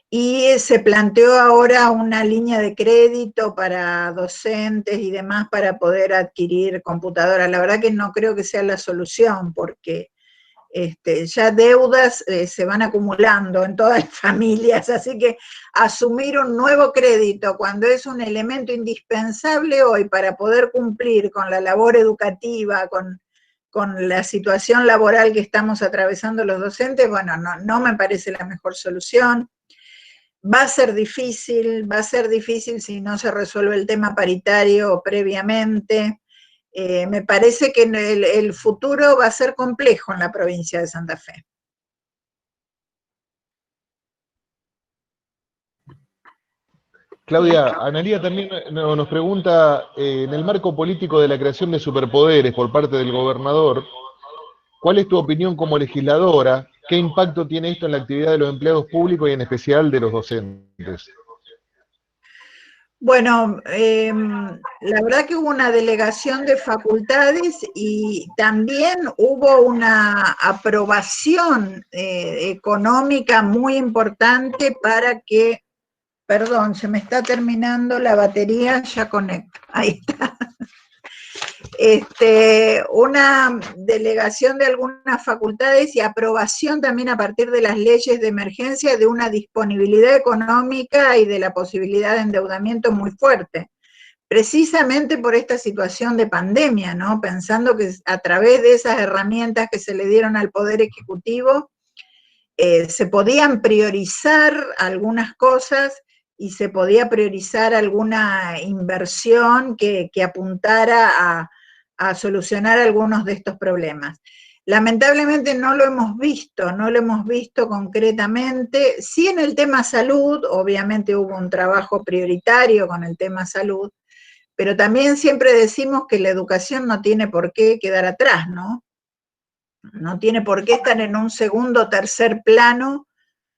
y se planteó ahora una línea de crédito para docentes y demás para poder adquirir computadoras. La verdad que no creo que sea la solución, porque ya deudas se van acumulando en todas las familias, así que asumir un nuevo crédito cuando es un elemento indispensable hoy para poder cumplir con la labor educativa, con la situación laboral que estamos atravesando los docentes, bueno, no me parece la mejor solución. Va a ser difícil si no se resuelve el tema paritario previamente. Me parece que el futuro va a ser complejo en la provincia de Santa Fe. Claudia, Analía también nos pregunta, en el marco político de la creación de superpoderes por parte del gobernador, ¿cuál es tu opinión como legisladora? ¿Qué impacto tiene esto en la actividad de los empleados públicos y en especial de los docentes? Bueno, la verdad que hubo una delegación de facultades y también hubo una aprobación económica muy importante para que, perdón, se me está terminando la batería, ya conecto, ahí está. Una delegación de algunas facultades y aprobación también a partir de las leyes de emergencia de una disponibilidad económica y de la posibilidad de endeudamiento muy fuerte, precisamente por esta situación de pandemia, ¿no? Pensando que a través de esas herramientas que se le dieron al Poder Ejecutivo, se podían priorizar algunas cosas y se podía priorizar alguna inversión que apuntara a solucionar algunos de estos problemas. Lamentablemente no lo hemos visto concretamente. Sí, en el tema salud, obviamente hubo un trabajo prioritario con el tema salud, pero también siempre decimos que la educación no tiene por qué quedar atrás, ¿no? No tiene por qué estar en un segundo o tercer plano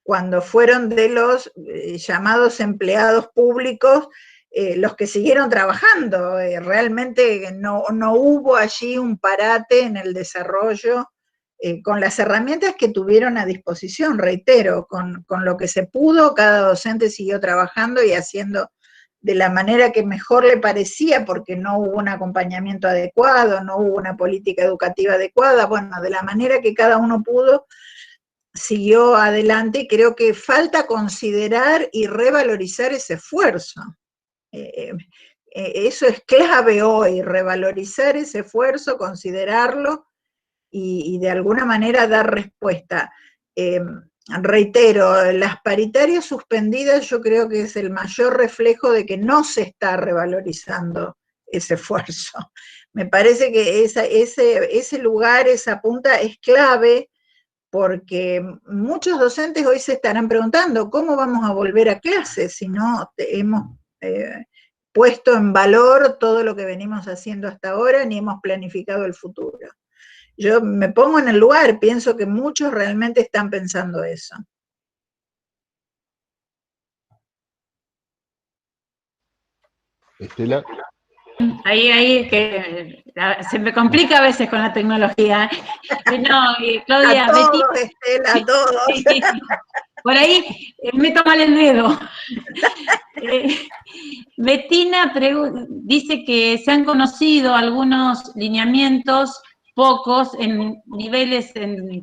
cuando fueron de los llamados empleados públicos los que siguieron trabajando. Realmente no hubo allí un parate en el desarrollo con las herramientas que tuvieron a disposición, reitero, con lo que se pudo, cada docente siguió trabajando y haciendo de la manera que mejor le parecía, porque no hubo un acompañamiento adecuado, no hubo una política educativa adecuada, bueno, de la manera que cada uno pudo, siguió adelante, y creo que falta considerar y revalorizar ese esfuerzo. Eso es clave hoy, revalorizar ese esfuerzo, considerarlo y de alguna manera dar respuesta. Reitero, las paritarias suspendidas yo creo que es el mayor reflejo de que no se está revalorizando ese esfuerzo. Me parece que ese lugar, esa punta es clave, porque muchos docentes hoy se estarán preguntando cómo vamos a volver a clases si no hemos puesto en valor todo lo que venimos haciendo hasta ahora ni hemos planificado el futuro. Yo me pongo en el lugar, pienso que muchos realmente están pensando eso. Estela. Ahí es que se me complica a veces con la tecnología. No, Claudia, a todos, Estela, a todos. Por ahí meto mal el dedo. Betina dice que se han conocido algunos lineamientos, pocos,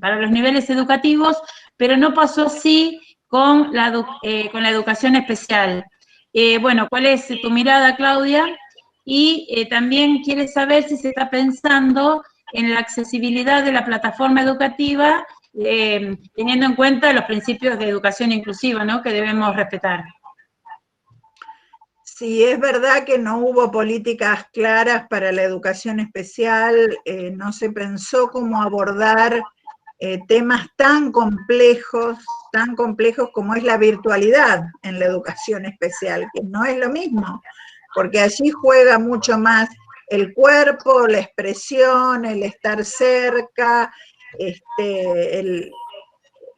para los niveles educativos, pero no pasó así con la educación especial. Bueno, ¿cuál es tu mirada, Claudia? Y también quiere saber si se está pensando en la accesibilidad de la plataforma educativa, teniendo en cuenta los principios de educación inclusiva, ¿no?, que debemos respetar. Sí, es verdad que no hubo políticas claras para la educación especial, no se pensó cómo abordar temas tan complejos como es la virtualidad en la educación especial, que no es lo mismo, porque allí juega mucho más el cuerpo, la expresión, el estar cerca,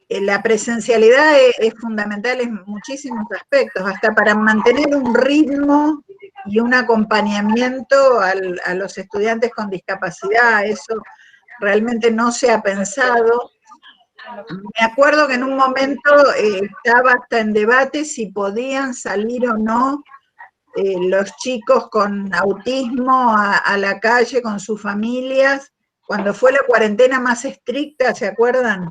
la presencialidad es fundamental en muchísimos aspectos, hasta para mantener un ritmo y un acompañamiento a los estudiantes con discapacidad. Eso realmente no se ha pensado. Me acuerdo que en un momento estaba hasta en debate si podían salir o no los chicos con autismo a la calle con sus familias, cuando fue la cuarentena más estricta, ¿se acuerdan?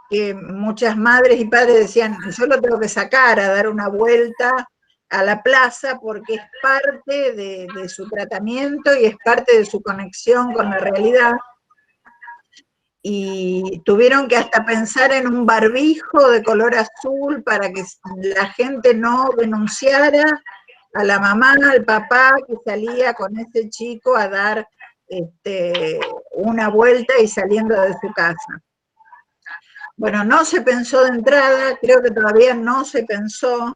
Que muchas madres y padres decían, yo lo tengo que sacar a dar una vuelta a la plaza porque es parte de su tratamiento y es parte de su conexión con la realidad. Y tuvieron que hasta pensar en un barbijo de color azul para que la gente no denunciara a la mamá, al papá que salía con ese chico a dar una vuelta y saliendo de su casa. Bueno, no se pensó de entrada, creo que todavía no se pensó,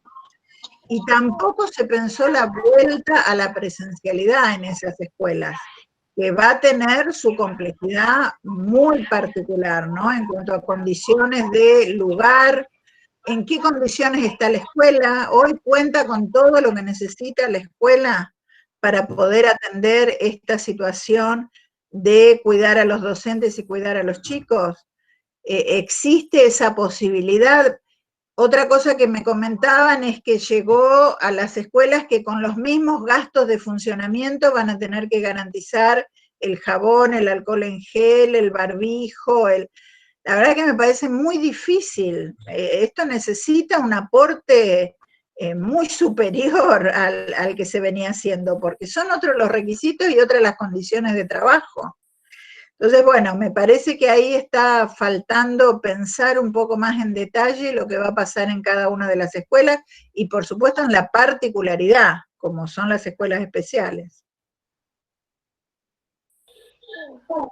y tampoco se pensó la vuelta a la presencialidad en esas escuelas, que va a tener su complejidad muy particular, ¿no? En cuanto a condiciones de lugar, en qué condiciones está la escuela, hoy cuenta con todo lo que necesita la escuela para poder atender esta situación de cuidar a los docentes y cuidar a los chicos. Existe esa posibilidad. Otra cosa que me comentaban es que llegó a las escuelas que con los mismos gastos de funcionamiento van a tener que garantizar el jabón, el alcohol en gel, el barbijo. La verdad que me parece muy difícil. Esto necesita un aporte muy superior al que se venía haciendo, porque son otros los requisitos y otras las condiciones de trabajo. Entonces, bueno, me parece que ahí está faltando pensar un poco más en detalle lo que va a pasar en cada una de las escuelas y, por supuesto, en la particularidad, como son las escuelas especiales.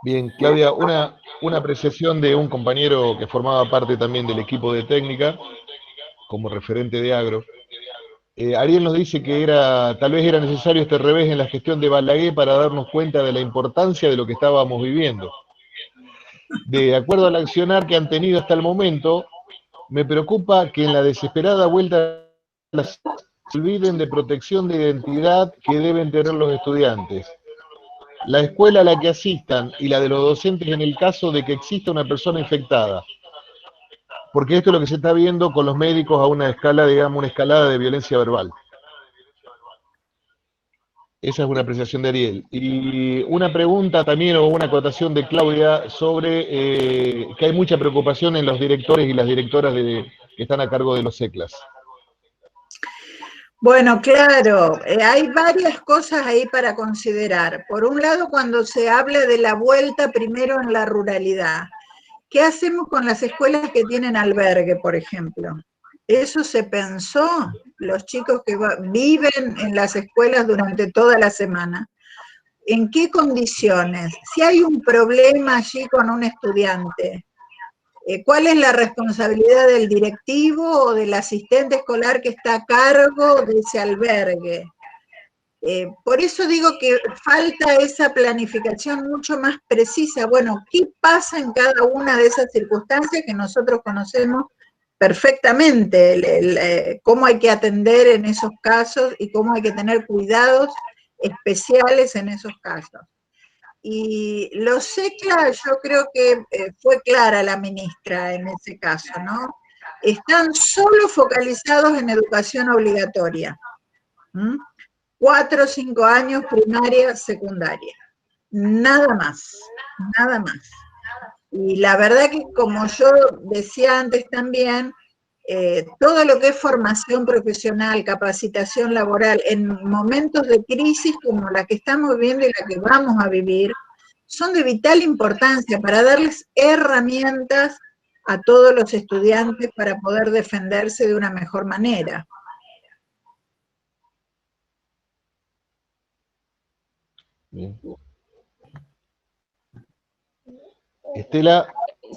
Bien, Claudia, una apreciación de un compañero que formaba parte también del equipo de técnica, como referente de agro. Ariel nos dice que tal vez era necesario este revés en la gestión de Balaguer para darnos cuenta de la importancia de lo que estábamos viviendo. De acuerdo al accionar que han tenido hasta el momento, me preocupa que en la desesperada vuelta se olviden de protección de identidad que deben tener los estudiantes. La escuela a la que asistan y la de los docentes en el caso de que exista una persona infectada. Porque esto es lo que se está viendo con los médicos a una escala, digamos, una escalada de violencia verbal. Esa es una apreciación de Ariel. Y una pregunta también, o una acotación de Claudia, sobre que hay mucha preocupación en los directores y las directoras que están a cargo de los CECLAS. Bueno, claro, hay varias cosas ahí para considerar. Por un lado, cuando se habla de la vuelta primero en la ruralidad, ¿qué hacemos con las escuelas que tienen albergue, por ejemplo? ¿Eso se pensó? Los chicos que viven en las escuelas durante toda la semana. ¿En qué condiciones? Si hay un problema allí con un estudiante, ¿cuál es la responsabilidad del directivo o del asistente escolar que está a cargo de ese albergue? Por eso digo que falta esa planificación mucho más precisa. Bueno, ¿qué pasa en cada una de esas circunstancias que nosotros conocemos perfectamente? Cómo hay que atender en esos casos y cómo hay que tener cuidados especiales en esos casos. Y los CECLA, yo creo que fue clara la ministra en ese caso, ¿no? Están solo focalizados en educación obligatoria. 4 o 5 años primaria, secundaria. Nada más, nada más. Y la verdad que, como yo decía antes también, todo lo que es formación profesional, capacitación laboral, en momentos de crisis como la que estamos viviendo y la que vamos a vivir, son de vital importancia para darles herramientas a todos los estudiantes para poder defenderse de una mejor manera. Bien. Estela.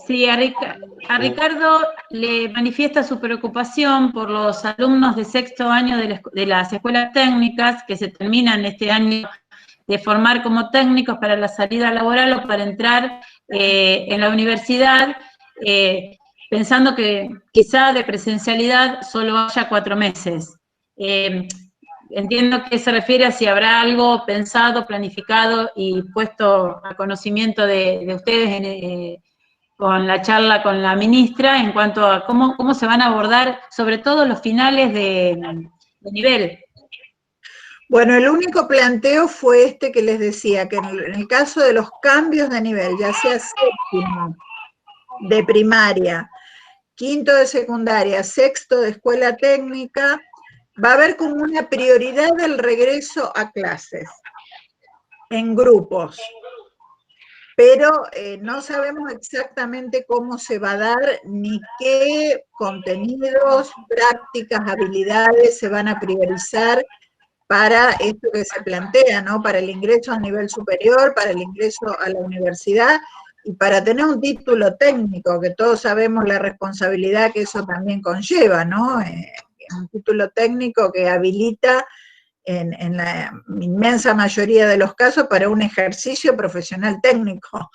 Sí, a Ricardo le manifiesta su preocupación por los alumnos de sexto año de las escuelas técnicas que se terminan este año de formar como técnicos para la salida laboral o para entrar en la universidad, pensando que quizá de presencialidad solo haya 4 meses. Entiendo que se refiere a si habrá algo pensado, planificado y puesto a conocimiento de ustedes con la charla con la ministra en cuanto a cómo se van a abordar, sobre todo los finales de nivel. Bueno, el único planteo fue este que les decía, que en el caso de los cambios de nivel, ya sea séptimo de primaria, quinto de secundaria, sexto de escuela técnica, va a haber como una prioridad del regreso a clases en grupos. Pero no sabemos exactamente cómo se va a dar, ni qué contenidos, prácticas, habilidades se van a priorizar para esto que se plantea, ¿no? Para el ingreso a nivel superior, para el ingreso a la universidad y para tener un título técnico, que todos sabemos la responsabilidad que eso también conlleva, ¿no? Un título técnico que habilita en la inmensa mayoría de los casos para un ejercicio profesional técnico.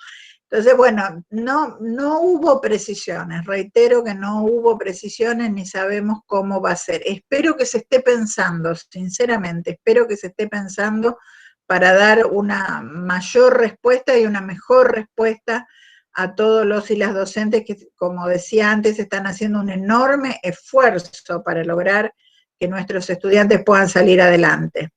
Entonces, bueno, no hubo precisiones, reitero que no hubo precisiones ni sabemos cómo va a ser. Espero que se esté pensando, sinceramente, espero que se esté pensando para dar una mayor respuesta y una mejor respuesta a todos los y las docentes que, como decía antes, están haciendo un enorme esfuerzo para lograr que nuestros estudiantes puedan salir adelante.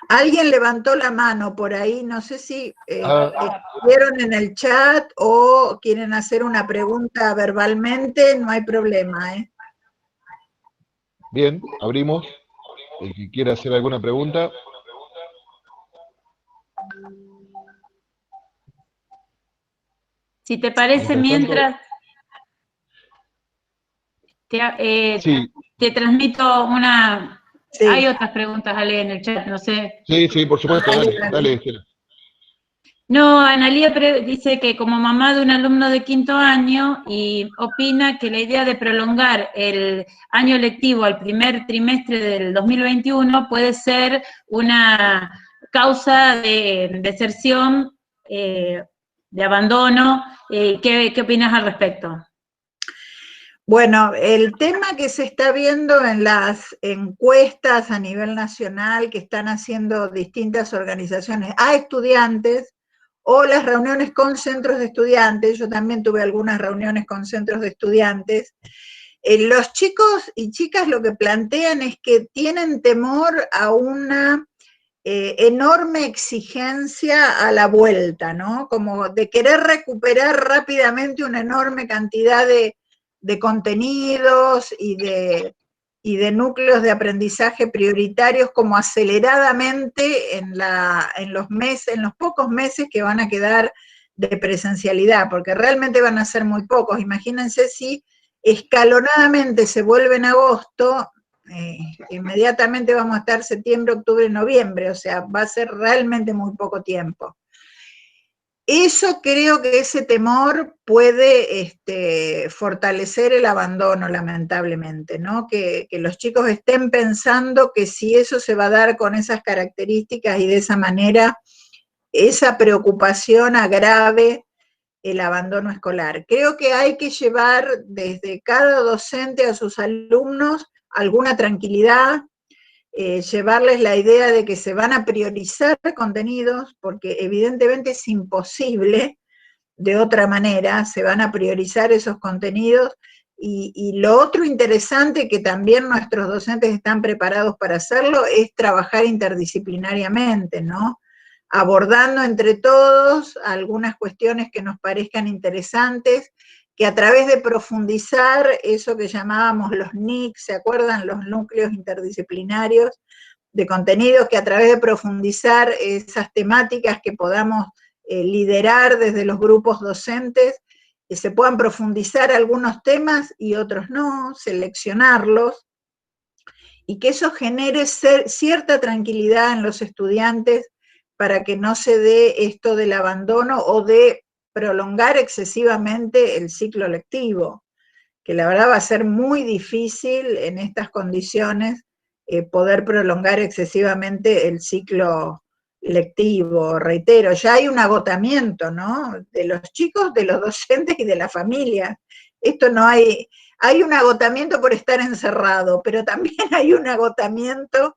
Alguien levantó la mano por ahí, no sé si escribieron en el chat o quieren hacer una pregunta verbalmente, no hay problema. Bien, abrimos. El que quiera hacer alguna pregunta. Si te parece, mientras te transmito una... Sí. Hay otras preguntas, Ale, en el chat, no sé. Sí, por supuesto, dale, Estela. No, Analía dice que como mamá de un alumno de quinto año y opina que la idea de prolongar el año lectivo al primer trimestre del 2021 puede ser una causa de deserción, de abandono. ¿Qué opinas al respecto? Bueno, el tema que se está viendo en las encuestas a nivel nacional que están haciendo distintas organizaciones a estudiantes o las reuniones con centros de estudiantes, yo también tuve algunas reuniones con centros de estudiantes, los chicos y chicas lo que plantean es que tienen temor a una enorme exigencia a la vuelta, ¿no? Como de querer recuperar rápidamente una enorme cantidad de contenidos y de núcleos de aprendizaje prioritarios como aceleradamente en los pocos meses que van a quedar de presencialidad, porque realmente van a ser muy pocos. Imagínense si escalonadamente se vuelve en agosto, inmediatamente vamos a estar septiembre, octubre, noviembre, o sea, va a ser realmente muy poco tiempo. Eso creo que ese temor puede fortalecer el abandono, lamentablemente, ¿no? Que los chicos estén pensando que si eso se va a dar con esas características y de esa manera, esa preocupación agrave el abandono escolar. Creo que hay que llevar desde cada docente a sus alumnos alguna tranquilidad, llevarles la idea de que se van a priorizar contenidos, porque evidentemente es imposible de otra manera, se van a priorizar esos contenidos Y lo otro interesante que también nuestros docentes están preparados para hacerlo es trabajar interdisciplinariamente, ¿no? Abordando entre todos algunas cuestiones que nos parezcan interesantes, que a través de profundizar eso que llamábamos los NIC, ¿se acuerdan? Los núcleos interdisciplinarios de contenidos, que a través de profundizar esas temáticas que podamos liderar desde los grupos docentes, que se puedan profundizar algunos temas y otros no, seleccionarlos, y que eso genere cierta tranquilidad en los estudiantes para que no se dé esto del abandono o de prolongar excesivamente el ciclo lectivo, que la verdad va a ser muy difícil en estas condiciones poder prolongar excesivamente el ciclo lectivo. Reitero, ya hay un agotamiento, ¿no? De los chicos, de los docentes y de la familia. Esto no hay un agotamiento por estar encerrado, pero también hay un agotamiento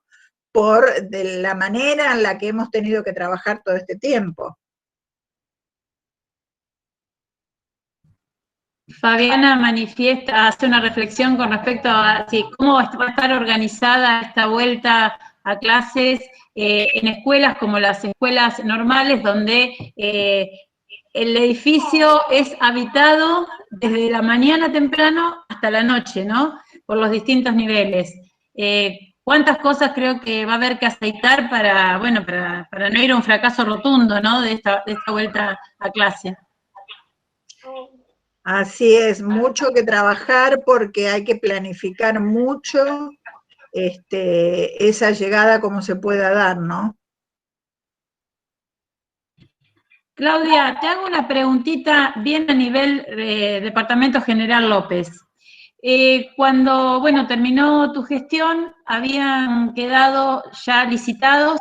de la manera en la que hemos tenido que trabajar todo este tiempo. Fabiana manifiesta, hace una reflexión con respecto a cómo va a estar organizada esta vuelta a clases en escuelas como las escuelas normales, donde el edificio es habitado desde la mañana temprano hasta la noche, ¿no? Por los distintos niveles. ¿Cuántas cosas creo que va a haber que aceitar para no ir a un fracaso rotundo, ¿no? De esta vuelta a clase? Así es, mucho que trabajar porque hay que planificar mucho esa llegada como se pueda dar, ¿no? Claudia, te hago una preguntita bien a nivel Departamento General López. Cuando, terminó tu gestión, habían quedado ya licitados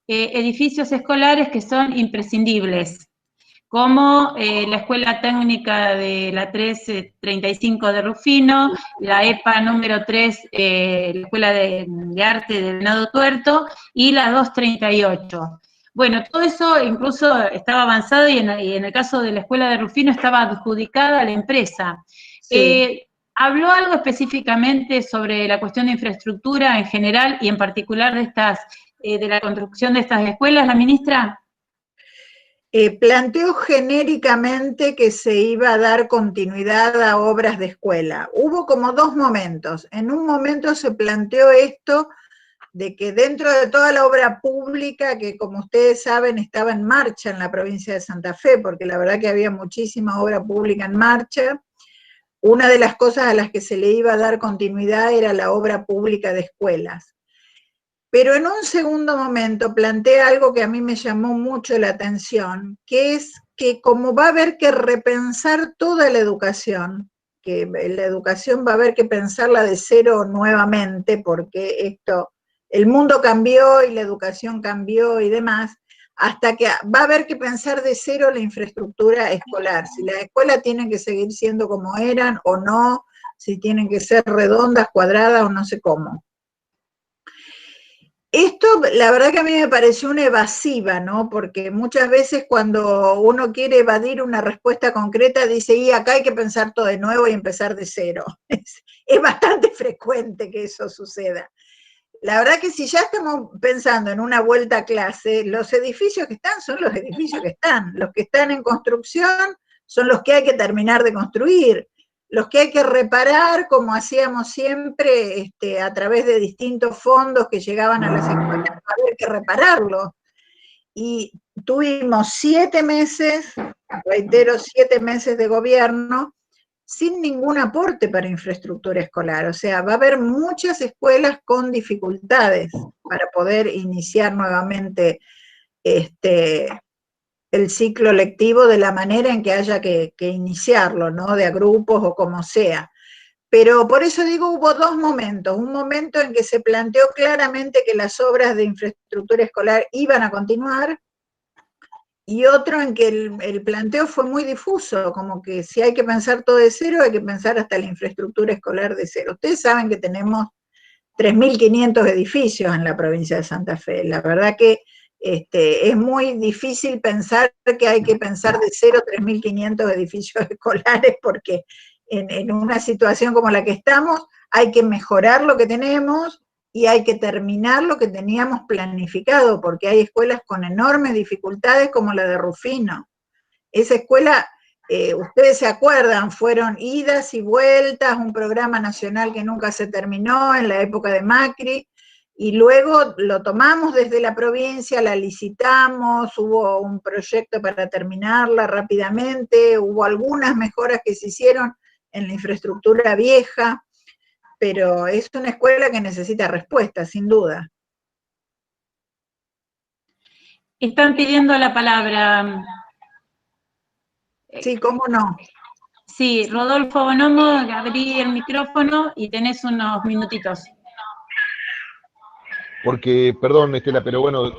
edificios escolares que son imprescindibles, como la Escuela Técnica de la 335 de Rufino, la EPA número 3, la Escuela de Arte de Venado Tuerto, y la 238. Bueno, todo eso incluso estaba avanzado y en el caso de la Escuela de Rufino estaba adjudicada a la empresa. Sí. ¿Habló algo específicamente sobre la cuestión de infraestructura en general y en particular de la construcción de estas escuelas, la ministra? Planteó genéricamente que se iba a dar continuidad a obras de escuela. Hubo como dos momentos. En un momento se planteó esto de que dentro de toda la obra pública, que como ustedes saben estaba en marcha en la provincia de Santa Fe, porque la verdad que había muchísima obra pública en marcha, una de las cosas a las que se le iba a dar continuidad era la obra pública de escuelas. Pero en un segundo momento plantea algo que a mí me llamó mucho la atención, que es que como va a haber que repensar toda la educación, que la educación va a haber que pensarla de cero nuevamente, porque el mundo cambió y la educación cambió y demás, hasta que va a haber que pensar de cero la infraestructura escolar, si las escuelas tienen que seguir siendo como eran o no, si tienen que ser redondas, cuadradas o no sé cómo. Esto, la verdad que a mí me pareció una evasiva, ¿no? Porque muchas veces cuando uno quiere evadir una respuesta concreta, dice, y acá hay que pensar todo de nuevo y empezar de cero. Es bastante frecuente que eso suceda. La verdad que si ya estamos pensando en una vuelta a clase, los edificios que están son los edificios que están. Los que están en construcción son los que hay que terminar de construir. Los que hay que reparar, como hacíamos siempre, a través de distintos fondos que llegaban a las escuelas, había que repararlos. Y tuvimos 7 meses, reitero, 7 meses de gobierno, sin ningún aporte para infraestructura escolar. O sea, va a haber muchas escuelas con dificultades para poder iniciar nuevamente el ciclo lectivo de la manera en que haya que iniciarlo, ¿no? De a grupos o como sea. Pero por eso digo, hubo dos momentos. Un momento en que se planteó claramente que las obras de infraestructura escolar iban a continuar, y otro en que el planteo fue muy difuso, como que si hay que pensar todo de cero, hay que pensar hasta la infraestructura escolar de cero. Ustedes saben que tenemos 3.500 edificios en la provincia de Santa Fe. La verdad que es muy difícil pensar que hay que pensar de cero 3.500 edificios escolares, porque en una situación como la que estamos, hay que mejorar lo que tenemos y hay que terminar lo que teníamos planificado, porque hay escuelas con enormes dificultades como la de Rufino. Esa escuela, ustedes se acuerdan, fueron idas y vueltas, un programa nacional que nunca se terminó en la época de Macri, y luego lo tomamos desde la provincia, la licitamos, hubo un proyecto para terminarla rápidamente, hubo algunas mejoras que se hicieron en la infraestructura vieja, pero es una escuela que necesita respuesta, sin duda. Están pidiendo la palabra. Sí, cómo no. Sí, Rodolfo Bonomo, abrí el micrófono y tenés unos minutitos. Porque, perdón, Estela, pero bueno,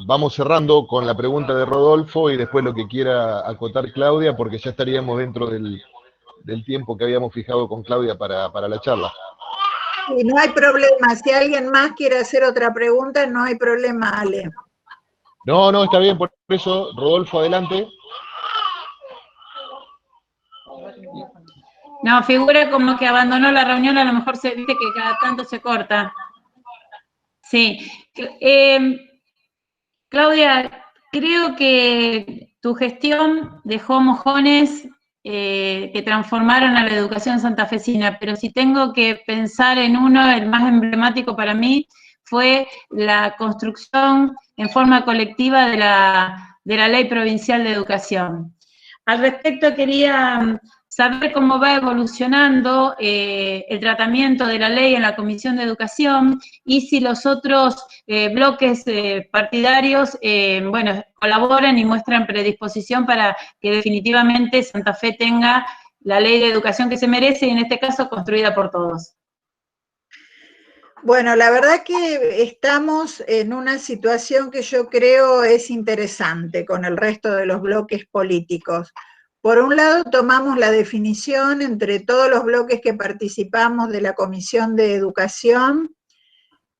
vamos cerrando con la pregunta de Rodolfo y después lo que quiera acotar Claudia, porque ya estaríamos dentro del tiempo que habíamos fijado con Claudia para la charla. Sí, no hay problema. Si alguien más quiere hacer otra pregunta, no hay problema, Ale. No, está bien, por eso, Rodolfo, adelante. No, figura como que abandonó la reunión, a lo mejor se dice que cada tanto se corta. Sí. Claudia, creo que tu gestión dejó mojones que transformaron a la educación santafesina, pero si tengo que pensar en uno, el más emblemático para mí, fue la construcción en forma colectiva de la Ley Provincial de Educación. Al respecto quería saber cómo va evolucionando el tratamiento de la ley en la Comisión de Educación y si los otros bloques partidarios, bueno, colaboran y muestran predisposición para que definitivamente Santa Fe tenga la ley de educación que se merece y en este caso construida por todos. Bueno, la verdad que estamos en una situación que yo creo es interesante con el resto de los bloques políticos. Por un lado, tomamos la definición entre todos los bloques que participamos de la Comisión de Educación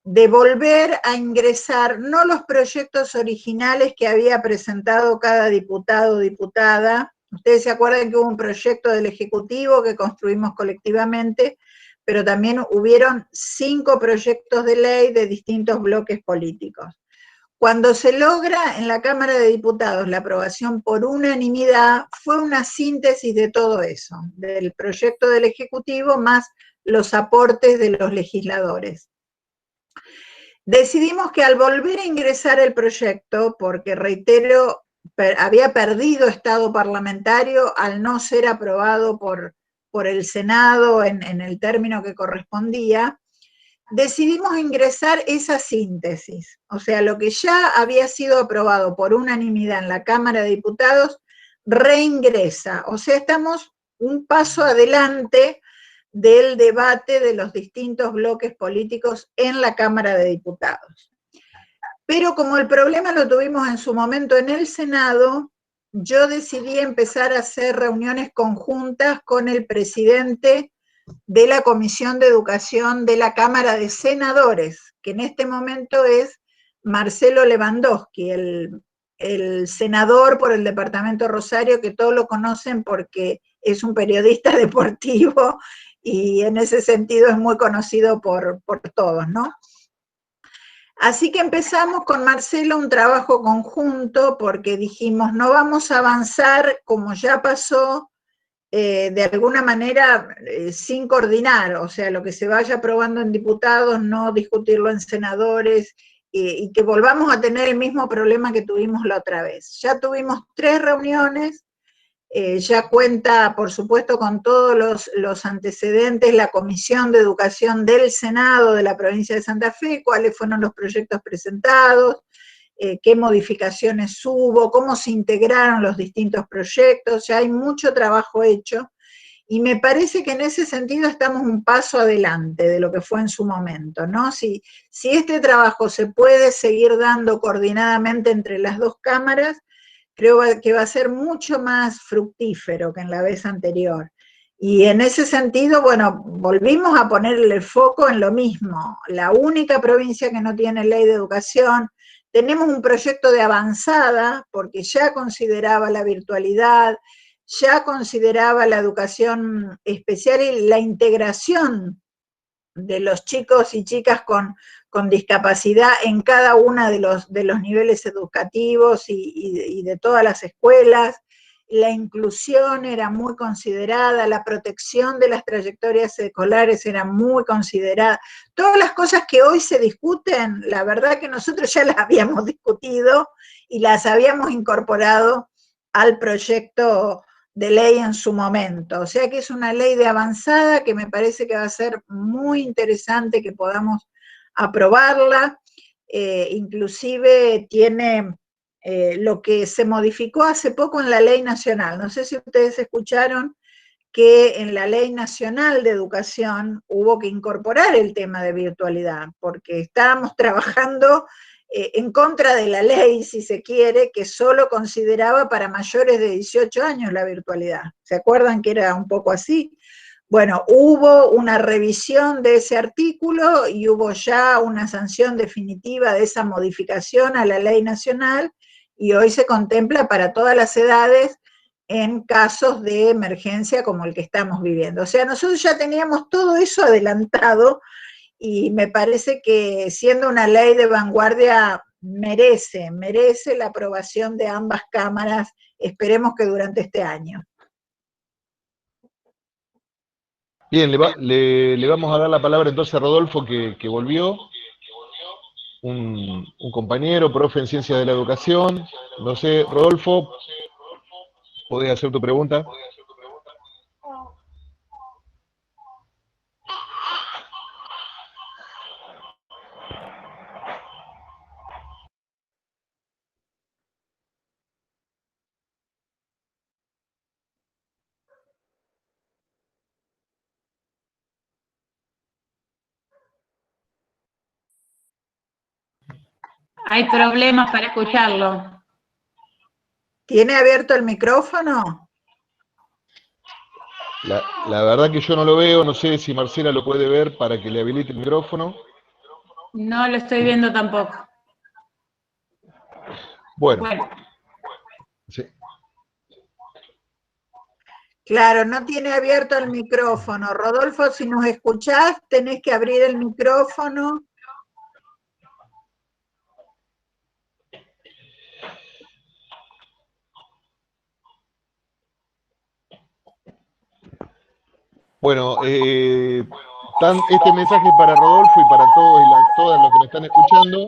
de volver a ingresar no los proyectos originales que había presentado cada diputado o diputada. Ustedes se acuerdan que hubo un proyecto del Ejecutivo que construimos colectivamente, pero también hubieron 5 proyectos de ley de distintos bloques políticos. Cuando se logra en la Cámara de Diputados la aprobación por unanimidad, fue una síntesis de todo eso, del proyecto del Ejecutivo más los aportes de los legisladores. Decidimos que al volver a ingresar el proyecto, porque reitero, había perdido estado parlamentario al no ser aprobado por el Senado en el término que correspondía, decidimos ingresar esa síntesis, o sea, lo que ya había sido aprobado por unanimidad en la Cámara de Diputados, reingresa, o sea, estamos un paso adelante del debate de los distintos bloques políticos en la Cámara de Diputados. Pero como el problema lo tuvimos en su momento en el Senado, yo decidí empezar a hacer reuniones conjuntas con el presidente de la Comisión de Educación de la Cámara de Senadores, que en este momento es Marcelo Lewandowski, el senador por el departamento Rosario, que todos lo conocen porque es un periodista deportivo y en ese sentido es muy conocido por todos, ¿no? Así que empezamos con Marcelo un trabajo conjunto porque dijimos, no vamos a avanzar como ya pasó, de alguna manera sin coordinar, o sea, lo que se vaya aprobando en diputados, no discutirlo en senadores, y que volvamos a tener el mismo problema que tuvimos la otra vez. Ya tuvimos 3 reuniones, ya cuenta, por supuesto, con todos los antecedentes, la Comisión de Educación del Senado de la provincia de Santa Fe, cuáles fueron los proyectos presentados, qué modificaciones hubo, cómo se integraron los distintos proyectos, ya hay mucho trabajo hecho, y me parece que en ese sentido estamos un paso adelante de lo que fue en su momento, ¿no? Si este trabajo se puede seguir dando coordinadamente entre las 2 cámaras, creo que va a ser mucho más fructífero que en la vez anterior. Y en ese sentido, bueno, volvimos a ponerle el foco en lo mismo, la única provincia que no tiene ley de educación. Tenemos un proyecto de avanzada, porque ya consideraba la virtualidad, ya consideraba la educación especial y la integración de los chicos y chicas con discapacidad en cada uno de los niveles educativos y de todas las escuelas. La inclusión era muy considerada, la protección de las trayectorias escolares era muy considerada. Todas las cosas que hoy se discuten, la verdad que nosotros ya las habíamos discutido y las habíamos incorporado al proyecto de ley en su momento. O sea que es una ley de avanzada que me parece que va a ser muy interesante que podamos aprobarla. Inclusive tiene lo que se modificó hace poco en la ley nacional. No sé si ustedes escucharon que en la ley nacional de educación hubo que incorporar el tema de virtualidad, porque estábamos trabajando en contra de la ley, si se quiere, que solo consideraba para mayores de 18 años la virtualidad. ¿Se acuerdan que era un poco así? Bueno, hubo una revisión de ese artículo y hubo ya una sanción definitiva de esa modificación a la ley nacional y hoy se contempla para todas las edades en casos de emergencia como el que estamos viviendo. O sea, nosotros ya teníamos todo eso adelantado y me parece que siendo una ley de vanguardia merece la aprobación de ambas cámaras, esperemos que durante este año. Bien, le vamos a dar la palabra entonces a Rodolfo, que volvió, un compañero, profe en Ciencias de la Educación. No sé, Rodolfo, ¿podés hacer tu pregunta? Hay problemas para escucharlo. ¿Tiene abierto el micrófono? La verdad que yo no lo veo, no sé si Marcela lo puede ver para que le habilite el micrófono. No lo estoy viendo tampoco. Bueno. Sí. Claro, no tiene abierto el micrófono. Rodolfo, si nos escuchás, tenés que abrir el micrófono. Bueno, este mensaje es para Rodolfo y para todos y todas los que nos están escuchando.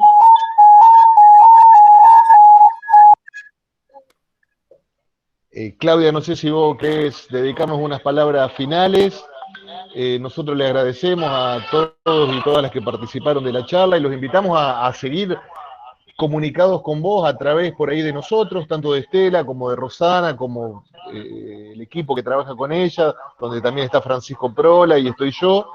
Claudia, no sé si vos querés dedicarnos unas palabras finales. Nosotros le agradecemos a todos y todas las que participaron de la charla y los invitamos a seguir comunicados con vos a través por ahí de nosotros, tanto de Estela como de Rosana, como el equipo que trabaja con ella, donde también está Francisco Prola y estoy yo.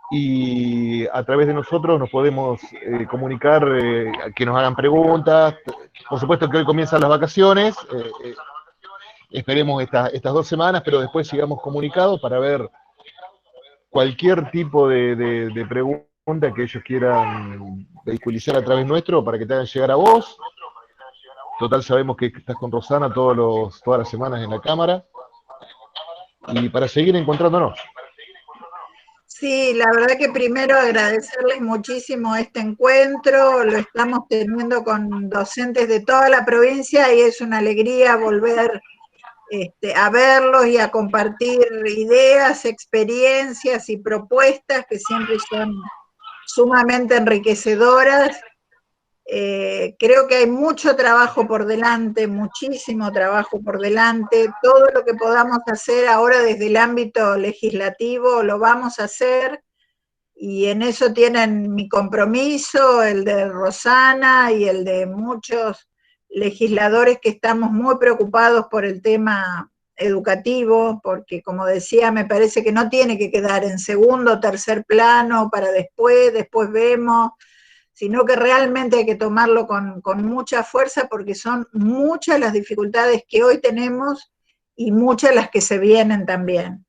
Y a través de nosotros nos podemos comunicar, que nos hagan preguntas. Por supuesto que hoy comienzan las vacaciones, esperemos estas 2 semanas, pero después sigamos comunicados para ver cualquier tipo de pregunta que ellos quieran vehiculizar a través nuestro para que te hagan llegar a vos. Total, sabemos que estás con Rosana todas las semanas en la cámara. Y para seguir encontrándonos. Sí, la verdad que primero agradecerles muchísimo este encuentro, lo estamos teniendo con docentes de toda la provincia y es una alegría volver a verlos y a compartir ideas, experiencias y propuestas que siempre son sumamente enriquecedoras. Creo que hay mucho trabajo por delante, muchísimo trabajo por delante. Todo lo que podamos hacer ahora desde el ámbito legislativo lo vamos a hacer y en eso tienen mi compromiso, el de Rosana y el de muchos legisladores que estamos muy preocupados por el tema educativo, porque como decía, me parece que no tiene que quedar en segundo o tercer plano para después vemos, sino que realmente hay que tomarlo con mucha fuerza porque son muchas las dificultades que hoy tenemos y muchas las que se vienen también.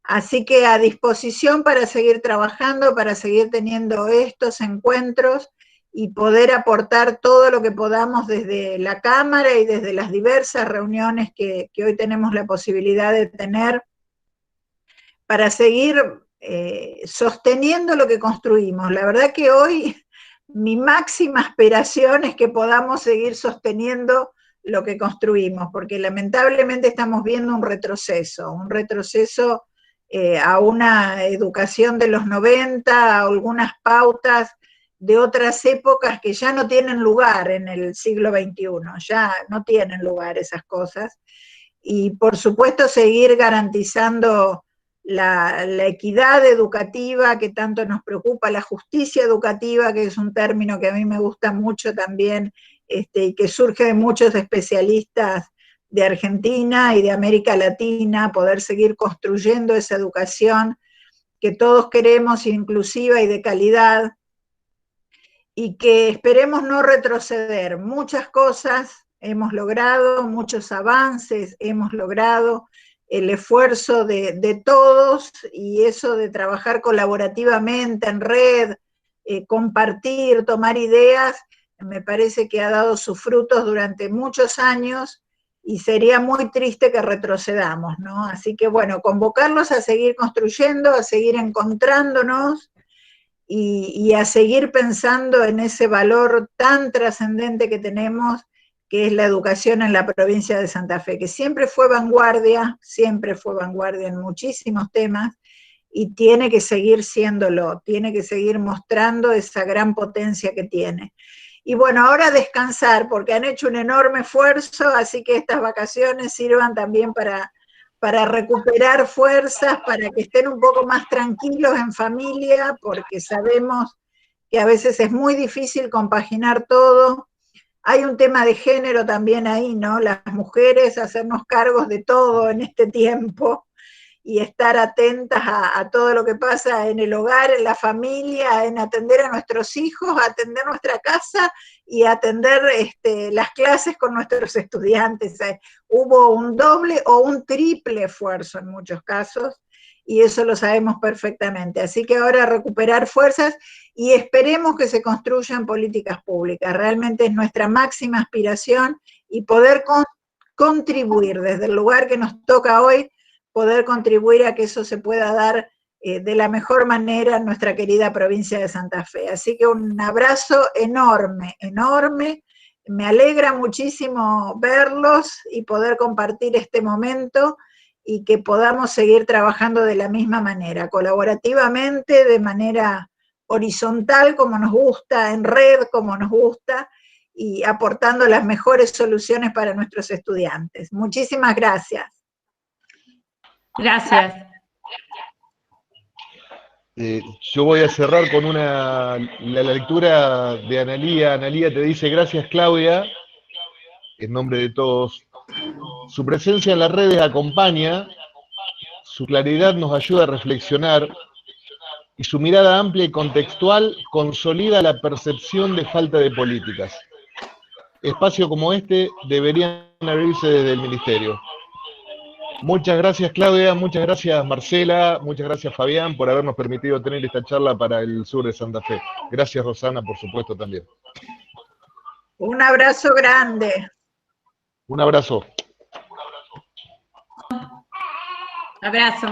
Así que a disposición para seguir trabajando, para seguir teniendo estos encuentros y poder aportar todo lo que podamos desde la Cámara y desde las diversas reuniones que hoy tenemos la posibilidad de tener para seguir sosteniendo lo que construimos. La verdad que hoy mi máxima aspiración es que podamos seguir sosteniendo lo que construimos, porque lamentablemente estamos viendo un retroceso a una educación de los 90, a algunas pautas de otras épocas que ya no tienen lugar en el siglo XXI, ya no tienen lugar esas cosas, y por supuesto seguir garantizando la equidad educativa que tanto nos preocupa, la justicia educativa, que es un término que a mí me gusta mucho también, y que surge de muchos especialistas de Argentina y de América Latina, poder seguir construyendo esa educación que todos queremos, inclusiva y de calidad, y que esperemos no retroceder. Muchas cosas hemos logrado, muchos avances hemos logrado, el esfuerzo de todos, y eso de trabajar colaborativamente en red, compartir, tomar ideas, me parece que ha dado sus frutos durante muchos años, y sería muy triste que retrocedamos, ¿no? Así que bueno, convocarlos a seguir construyendo, a seguir encontrándonos, y a seguir pensando en ese valor tan trascendente que tenemos, que es la educación en la provincia de Santa Fe, que siempre fue vanguardia en muchísimos temas, y tiene que seguir siéndolo, tiene que seguir mostrando esa gran potencia que tiene. Y bueno, ahora descansar, porque han hecho un enorme esfuerzo, así que estas vacaciones sirvan también para recuperar fuerzas, para que estén un poco más tranquilos en familia, porque sabemos que a veces es muy difícil compaginar todo. Hay un tema de género también ahí, ¿no? Las mujeres hacernos cargos de todo en este tiempo, y estar atentas a todo lo que pasa en el hogar, en la familia, en atender a nuestros hijos, atender nuestra casa y atender las clases con nuestros estudiantes. Hubo un doble o un triple esfuerzo en muchos casos, y eso lo sabemos perfectamente. Así que ahora recuperar fuerzas, y esperemos que se construyan políticas públicas. Realmente es nuestra máxima aspiración, y poder contribuir desde el lugar que nos toca hoy, poder contribuir a que eso se pueda dar de la mejor manera en nuestra querida provincia de Santa Fe. Así que un abrazo enorme, enorme. Me alegra muchísimo verlos y poder compartir este momento, y que podamos seguir trabajando de la misma manera, colaborativamente, de manera horizontal como nos gusta, en red como nos gusta, y aportando las mejores soluciones para nuestros estudiantes. Muchísimas gracias. Gracias. Yo voy a cerrar con la lectura de Analía. Analía te dice: gracias, Claudia, en nombre de todos. Su presencia en las redes acompaña, su claridad nos ayuda a reflexionar, y su mirada amplia y contextual consolida la percepción de falta de políticas. Espacios como este deberían abrirse desde el Ministerio. Muchas gracias, Claudia, muchas gracias, Marcela, muchas gracias, Fabián, por habernos permitido tener esta charla para el sur de Santa Fe. Gracias, Rosana, por supuesto, también. Un abrazo grande. Un abrazo. Abrazo.